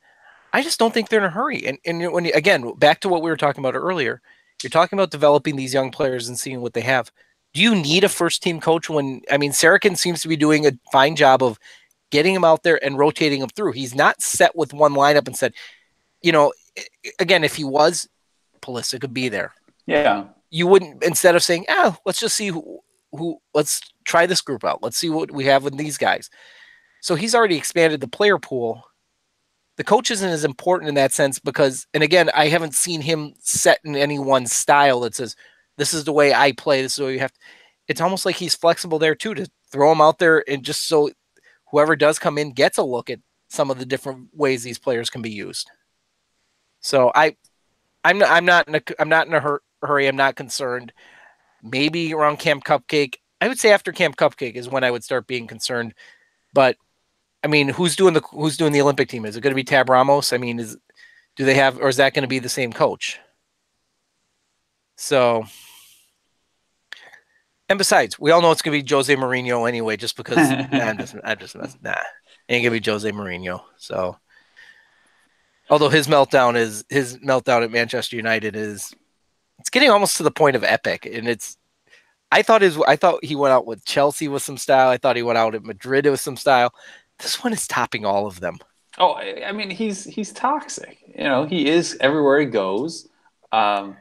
I just don't think they're in a hurry. And when again, back to what we were talking about earlier, you're talking about developing these young players and seeing what they have. Do you need a first team coach when I mean Saracen seems to be doing a fine job of getting him out there and rotating him through. He's not set with one lineup and said, you know, again, if he was, Pulisic could be there. Yeah. You wouldn't instead of saying, let's just see who let's try this group out. Let's see what we have with these guys. So he's already expanded the player pool. The coach isn't as important in that sense because, and again, I haven't seen him set in any one style that says, this is the way I play. This is the way you have to. It's almost like he's flexible there too to throw him out there and just so whoever does come in gets a look at some of the different ways these players can be used. So I'm not in a hurry. I'm not concerned. Maybe around Camp Cupcake. I would say after Camp Cupcake is when I would start being concerned. But I mean, who's doing the Olympic team? Is it going to be Tab Ramos? I mean, do they have, or is that going to be the same coach? So, and besides, we all know it's going to be Jose Mourinho anyway, just because I'm just ain't going to be Jose Mourinho. So, although his meltdown at Manchester United it's getting almost to the point of epic, and I thought he went out with Chelsea with some style. I thought he went out at Madrid with some style. This one is topping all of them. Oh, I mean, he's toxic. He is everywhere he goes. Um,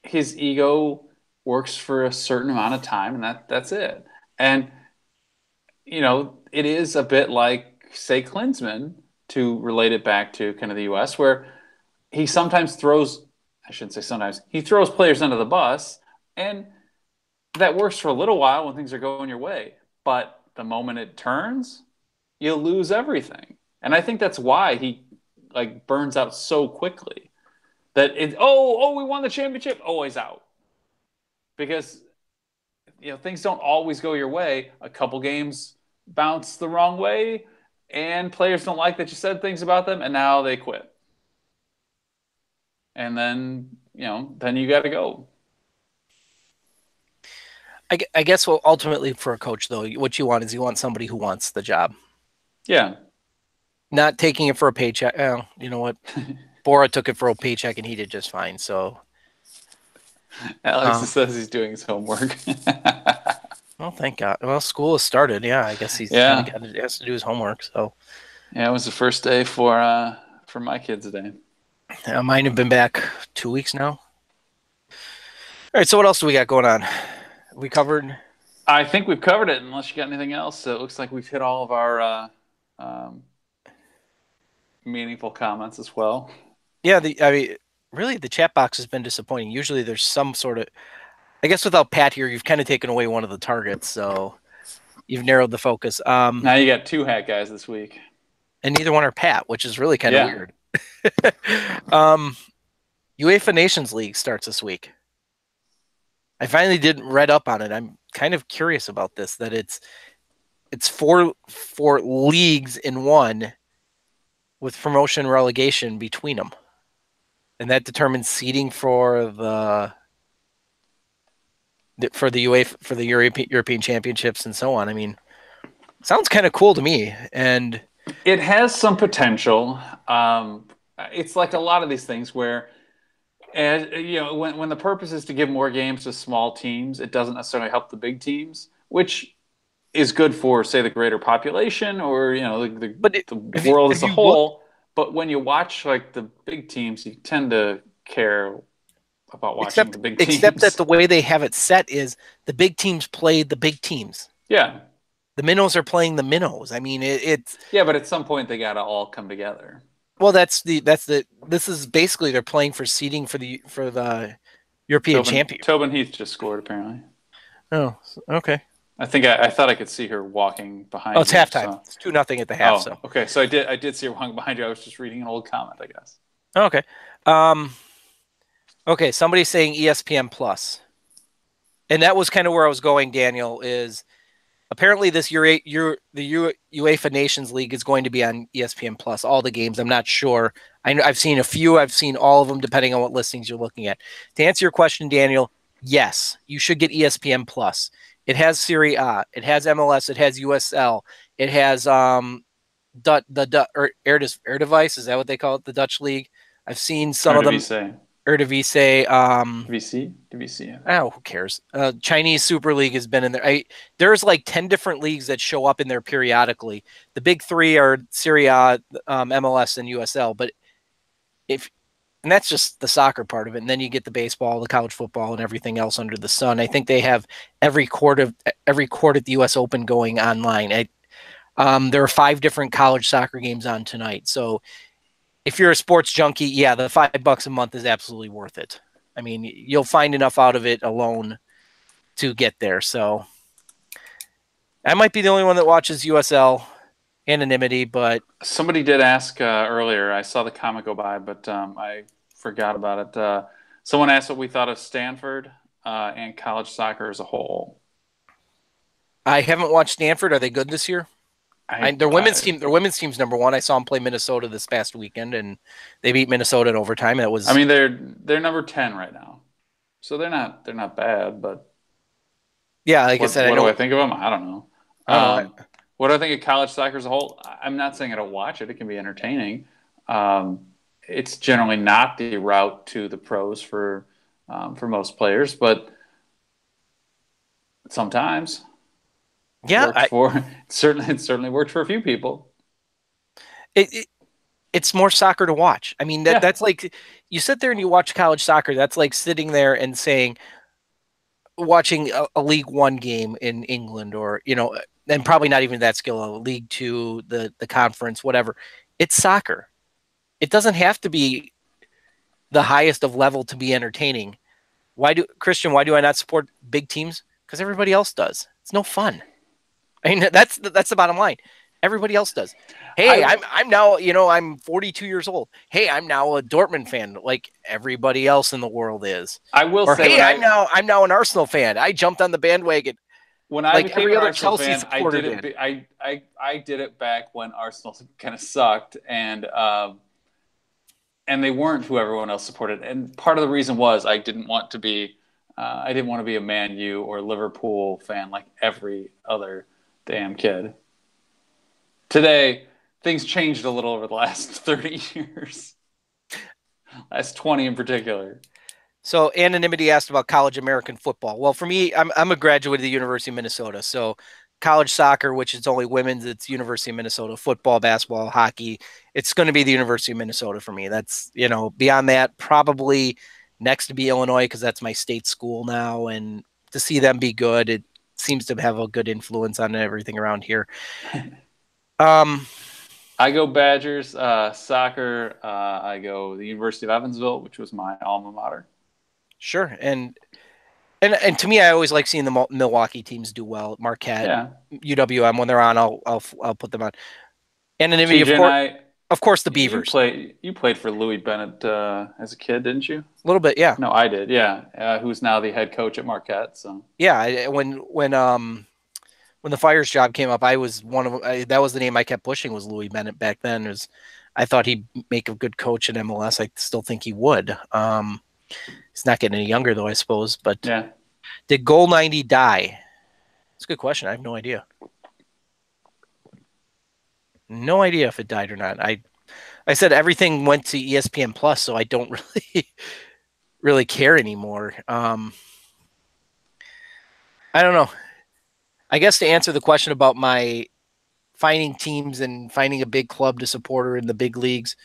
his ego works for a certain amount of time, and that's it. And it is a bit like, say, Klinsmann, to relate it back to kind of the U.S., where he sometimes throws, I shouldn't say sometimes, he throws players under the bus, and that works for a little while when things are going your way. But the moment it turns, you lose everything. And I think that's why he like burns out so quickly. That we won the championship, always out. Because things don't always go your way. A couple games bounce the wrong way, and players don't like that you said things about them, and now they quit. And then you got to go. I guess well, ultimately for a coach though, what you want is you want somebody who wants the job, Yeah. not taking it for a paycheck. You know what? Bora took it for a paycheck and he did just fine. So, Alex says he's doing his homework. well, thank God. Well, school has started. Yeah, I guess he's kind Yeah. of has to do his homework. So, Yeah, it was the first day for my kids today. mine have been back 2 weeks now. All right. So what else do we got going on? We covered. I think we've covered it, unless you got anything else. So it looks like we've hit all of our meaningful comments as well. Yeah. I mean, really, the chat box has been disappointing. Usually, there's some sort of. I guess without Pat here, you've kind of taken away one of the targets, so you've narrowed the focus. Now you got 2 hat guys this week, and neither one are Pat, which is really kind of weird. UEFA Nations League starts this week. I finally read up on it. I'm kind of curious about this. That it's four leagues in one, with promotion and relegation between them, and that determines seeding for the UEFA for the European Championships and so on. I mean, sounds kind of cool to me, and it has some potential. It's like a lot of these things where, as you know, when the purpose is to give more games to small teams, it doesn't necessarily help the big teams, which is good for, say, the greater population or the world as a whole. But when you watch like the big teams, you tend to care about watching the big teams. Except that the way they have it set is the big teams play the big teams. Yeah. The minnows are playing the minnows. I mean, it's yeah, but at some point they got to all come together. Well, this is basically they're playing for seeding for the European champion. Tobin Heath just scored apparently. Oh, okay. I think I thought I could see her walking behind. Oh, it's halftime. So. It's 2-0 at the half. So okay, so I did see her walking behind you. I was just reading an old comment, I guess. Okay. Okay. Somebody's saying ESPN Plus, and that was kind of where I was going. Daniel is apparently this the UEFA Nations League is going to be on ESPN Plus. All the games. I'm not sure. I've seen a few. I've seen all of them, depending on what listings you're looking at. To answer your question, Daniel, yes, you should get ESPN Plus. It has Serie A, it has MLS, it has USL, it has Eredivisie. Is that what they call it? The Dutch league. I've seen some of them. Eredivisie. Divisie. Oh, who cares? Chinese Super League has been in there. There's like 10 different leagues that show up in there periodically. The big 3 are Serie A, MLS, and USL. But and that's just the soccer part of it. And then you get the baseball, the college football, and everything else under the sun. I think they have every court at the U.S. Open going online. There are 5 different college soccer games on tonight. So if you're a sports junkie, yeah, the $5 a month is absolutely worth it. I mean, you'll find enough out of it alone to get there. So I might be the only one that watches USL. Anonymity, but somebody did ask earlier. I saw the comment go by, but I forgot about it. Someone asked what we thought of Stanford and college soccer as a whole. I haven't watched Stanford. Are they good this year? Their women's team's number 1. I saw them play Minnesota this past weekend, and they beat Minnesota in overtime. That was. I mean, they're number 10 right now, so they're not bad. But yeah, like I said, what do I think of them? I don't know. I don't know. What do I think of college soccer as a whole? I'm not saying I don't watch it. It can be entertaining. It's generally not the route to the pros for most players, but sometimes, yeah, it certainly worked for a few people. It's more soccer to watch. I mean, that's like you sit there and you watch college soccer. That's like sitting there and watching a League One game in England, or and probably not even that skill, League Two, the conference, whatever. It's soccer. It doesn't have to be the highest of level to be entertaining. Christian, why do I not support big teams? Because everybody else does. It's no fun. I mean, that's the bottom line. Everybody else does. Hey, I'm now, I'm 42 years old. Hey, I'm now a Dortmund fan, like everybody else in the world is. I will say, hey, I'm now an Arsenal fan. I jumped on the bandwagon. When I became an Arsenal fan, I did it back when Arsenal kind of sucked, and they weren't who everyone else supported. And part of the reason was I didn't want to be I didn't want to be a Man U or Liverpool fan like every other damn kid. Today, things changed a little over the last 30 years. Last 20 in particular. So anonymity asked about college American football. Well, for me, I'm a graduate of the University of Minnesota. So college soccer, which is only women's, it's University of Minnesota. Football, basketball, hockey, it's going to be the University of Minnesota for me. That's, beyond that, probably next to be Illinois because that's my state school now. And to see them be good, it seems to have a good influence on everything around here. I go Badgers. Soccer, I go the University of Evansville, which was my alma mater. Sure. And to me, I always like seeing the Milwaukee teams do well. Marquette, UWM, when they're on, I'll put them on. Anonymity, of course, the Beavers. You played for Louis Bennett as a kid, didn't you? A little bit, yeah. No, I did, yeah. Who's now the head coach at Marquette? So yeah, when the Fires job came up, I was that was the name I kept pushing was Louis Bennett back then. I thought he'd make a good coach in MLS. I still think he would. He's not getting any younger though, I suppose. But yeah, did Goal 90 die? It's a good question. I have no idea. No idea if it died or not. I said everything went to ESPN Plus, so I don't really care anymore. I don't know. I guess to answer the question about my finding teams and finding a big club to support or in the big leagues,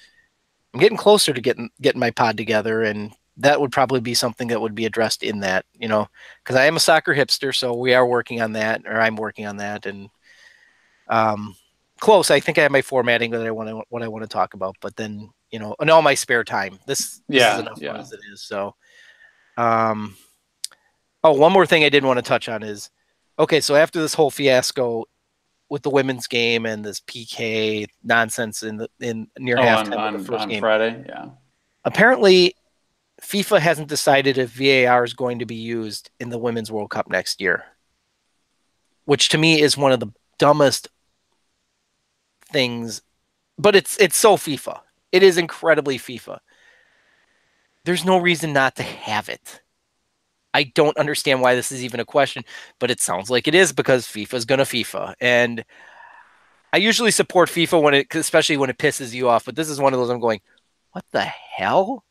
I'm getting closer to getting my pod together, and that would probably be something that would be addressed in that, because I am a soccer hipster, so we are working on that, or I'm working on that, and close. I think I have my formatting that what I want to talk about, but then in all my spare time, this is enough fun as it is. So, one more thing I did want to touch on is, okay, so after this whole fiasco with the women's game and this PK nonsense in near halftime of the first game Friday, yeah. Apparently, FIFA hasn't decided if VAR is going to be used in the Women's World Cup next year, which to me is one of the dumbest things. But it's so FIFA. It is incredibly FIFA. There's no reason not to have it. I don't understand why this is even a question, but it sounds like it is because FIFA is going to FIFA. And I usually support FIFA especially when it pisses you off, but this is one of those I'm going, what the hell?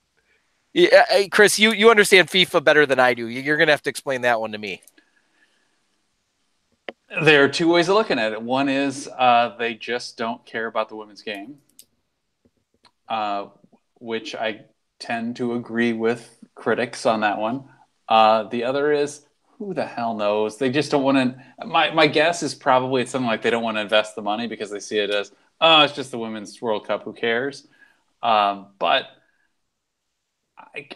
Yeah, Chris, you understand FIFA better than I do. You're going to have to explain that one to me. There are two ways of looking at it. One is they just don't care about the women's game, which I tend to agree with critics on that one. The other is, who the hell knows? They just don't want to. My guess is probably it's something like they don't want to invest the money because they see it as, it's just the Women's World Cup. Who cares? But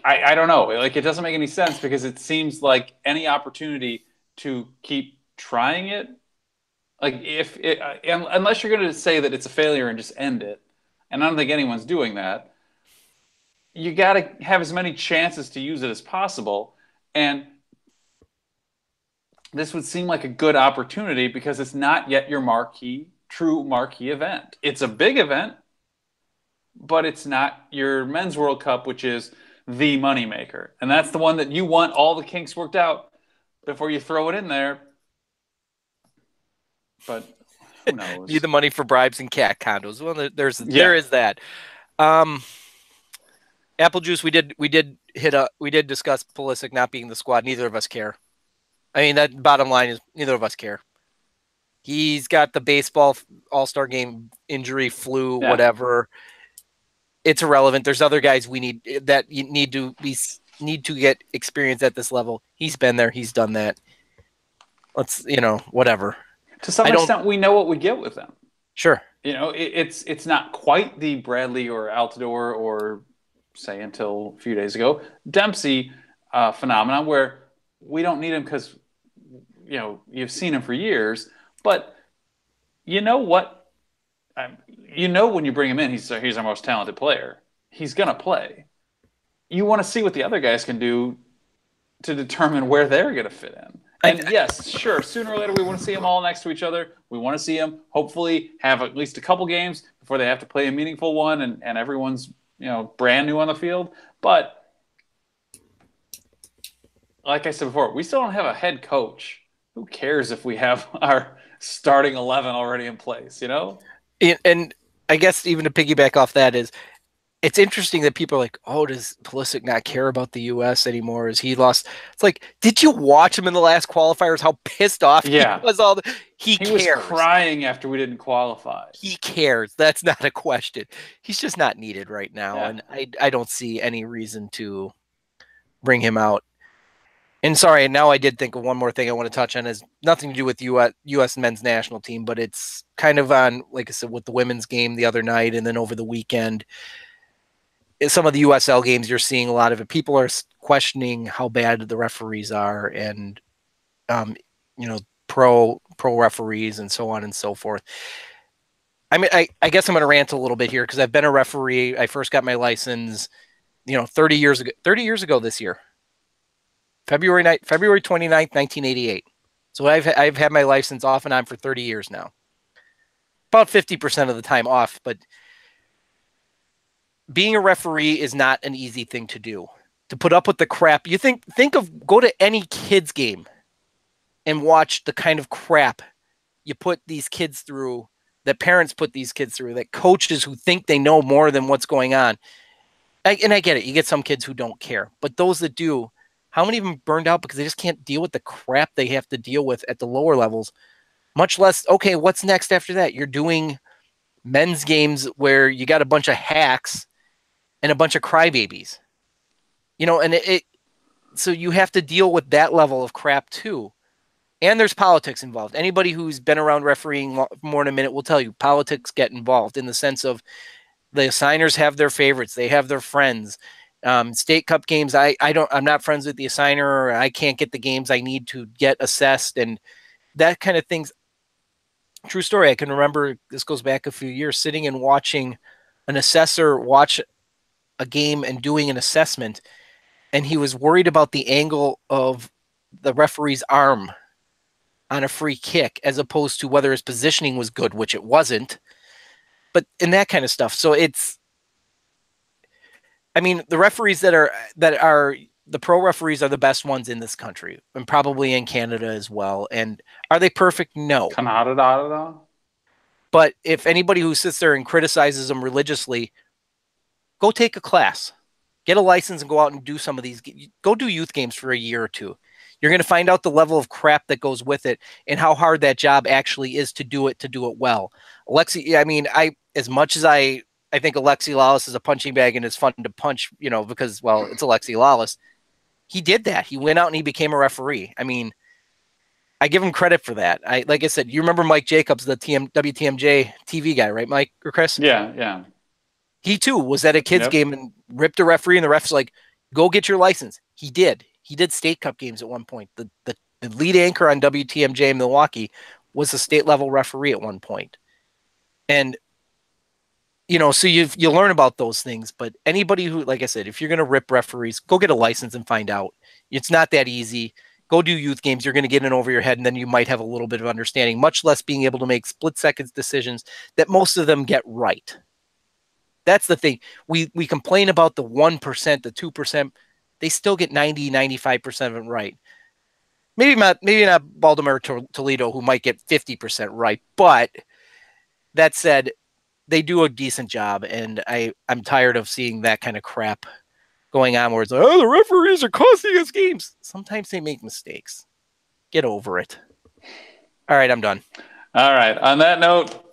I don't know. Like, it doesn't make any sense because it seems like any opportunity to keep trying it, like unless you're going to say that it's a failure and just end it, and I don't think anyone's doing that. You got to have as many chances to use it as possible. And this would seem like a good opportunity because it's not yet your true marquee event. It's a big event, but it's not your Men's World Cup, which is the moneymaker. And that's the one that you want all the kinks worked out before you throw it in there. But who knows? Need the money for bribes and cat condos. Well, there is that. Apple Juice, we did discuss Pulisic not being the squad. Neither of us care. I mean, that bottom line is neither of us care. He's got the baseball all-star game injury, flu, whatever. It's irrelevant. There's other guys we need to get experience at this level. He's been there. He's done that. Let's, whatever. To some extent, we know what we get with them. Sure. It's not quite the Bradley or Altidore or, say, until a few days ago, Dempsey phenomenon where we don't need him because, you've seen him for years. But you know what? When you bring him in, he's our most talented player. He's going to play. You want to see what the other guys can do to determine where they're going to fit in. And yes, sure, sooner or later we want to see them all next to each other. We want to see them hopefully have at least a couple games before they have to play a meaningful one and everyone's brand new on the field. But like I said before, we still don't have a head coach. Who cares if we have our starting 11 already in place, you know? And I guess even to piggyback off that is, it's interesting that people are like, oh, does Pulisic not care about the U.S. anymore? Is he lost? It's like, did you watch him in the last qualifiers? How pissed off he Yeah. was. He He was cares. crying after we didn't qualify. He cares. That's not a question. He's just not needed right now, Yeah. and I don't see any reason to bring him out. And sorry, now I did think of one more thing I want to touch on. Is nothing to do with U.S. men's national team, but it's kind of on, like I said, with the women's game the other night, and then over the weekend. Some of the USL games, you're seeing a lot of it. People are questioning how bad the referees are, and um, you know, pro referees and so on and so forth. I mean, I guess I'm going to rant a little bit here because I've been a referee. I first got my license, 30 years ago. 30 years ago this year, February 29th, 1988. So I've had my license off and on for 30 years now. About 50% of the time off, but being a referee is not an easy thing to do. To put up with the crap, go to any kids game and watch the kind of crap you put these kids through, that parents put these kids through, that coaches who think they know more than what's going on. And I get it. You get some kids who don't care, but those that do, how many of them burned out because they just can't deal with the crap they have to deal with at the lower levels, much less, okay, what's next after that? You're doing men's games where you got a bunch of hacks and a bunch of crybabies, and so you have to deal with that level of crap too. And there's politics involved. Anybody who's been around refereeing more than a minute will tell you politics get involved in the sense of the assigners have their favorites. They have their friends. State Cup games, I'm not friends with the assigner, or I can't get the games I need to get assessed, and that kind of things. True story. I can remember, this goes back a few years, sitting and watching an assessor watch a game and doing an assessment, and he was worried about the angle of the referee's arm on a free kick as opposed to whether his positioning was good, which it wasn't, but in that kind of stuff. So the referees that are the pro referees are the best ones in this country and probably in Canada as well. And are they perfect? No. Canada. But if anybody who sits there and criticizes them religiously, go take a class, get a license, and go out and do some of these. Go do youth games for a year or two. You're going to find out the level of crap that goes with it and how hard that job actually is to do it well. As much as I think Alexi Lawless is a punching bag and it's fun to punch, because, well, it's Alexi Lawless. He did that. He went out and he became a referee. I mean, I give him credit for that. Like I said, you remember Mike Jacobs, the WTMJ TV guy, right, Mike or Chris? Yeah. He too was at a kids game and ripped a referee, and the ref's like, go get your license. He did. He did state cup games at one point. The lead anchor on WTMJ in Milwaukee was a state level referee at one point. And, so you learn about those things, but anybody who, like I said, if you're going to rip referees, go get a license and find out. It's not that easy. Go do youth games. You're going to get in over your head, and then you might have a little bit of understanding, much less being able to make split seconds decisions that most of them get right. That's the thing. We complain about the 1%, the 2%. They still get 90, 95% of it right. Maybe not Baltimore Toledo, who might get 50% right. But that said, they do a decent job, and I'm tired of seeing that kind of crap going on where it's like, oh, the referees are costing us games. Sometimes they make mistakes. Get over it. All right, I'm done. All right. On that note,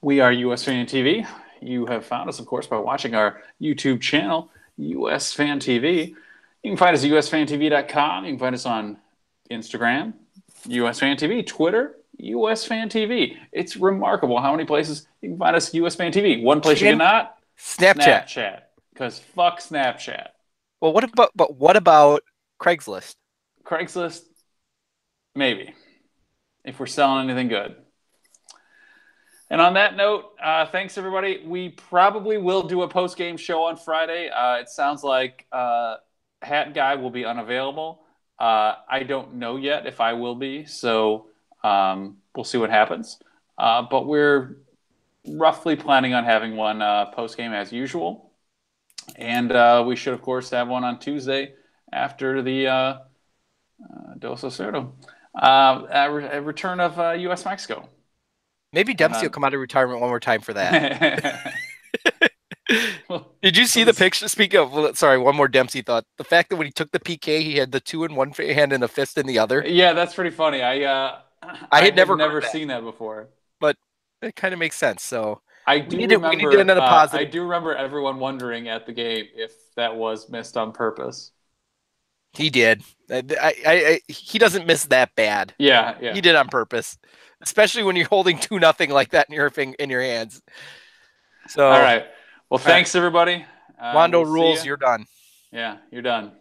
we are USFanTV. You have found us, of course, by watching our YouTube channel, USFanTV. You can find us at USFanTV.com. You can find us on Instagram, USFanTV, Twitter, USFanTV. It's remarkable how many places you can find us at USFanTV. One place you cannot? Snapchat. Because fuck Snapchat. Well, what about Craigslist? Craigslist, maybe, if we're selling anything good. And on that note, thanks, everybody. We probably will do a post-game show on Friday. It sounds like Hat Guy will be unavailable. I don't know yet if I will be, so we'll see what happens. But we're roughly planning on having one post-game as usual. And we should, of course, have one on Tuesday after the Dos Cerdo. A return of U.S. Mexico. Maybe And Dempsey will come out of retirement one more time for that. well, Did you see the this, picture? Speaking of, sorry, one more Dempsey thought. The fact that when he took the PK, he had the two in one hand and a fist in the other. yeah, that's pretty funny. I I had had never heard never that, seen that before. but it kind of makes sense. So I we do need it. We need to end remember. on a I positive. do remember everyone wondering at the game if that was missed on purpose. He did. He doesn't miss that bad. Yeah, yeah. He did on purpose, especially when you're holding 2-0 like that in your hands. So, All all right. Well, right. thanks everybody. Wando We'll see rules. you. You're done. Yeah, you're done.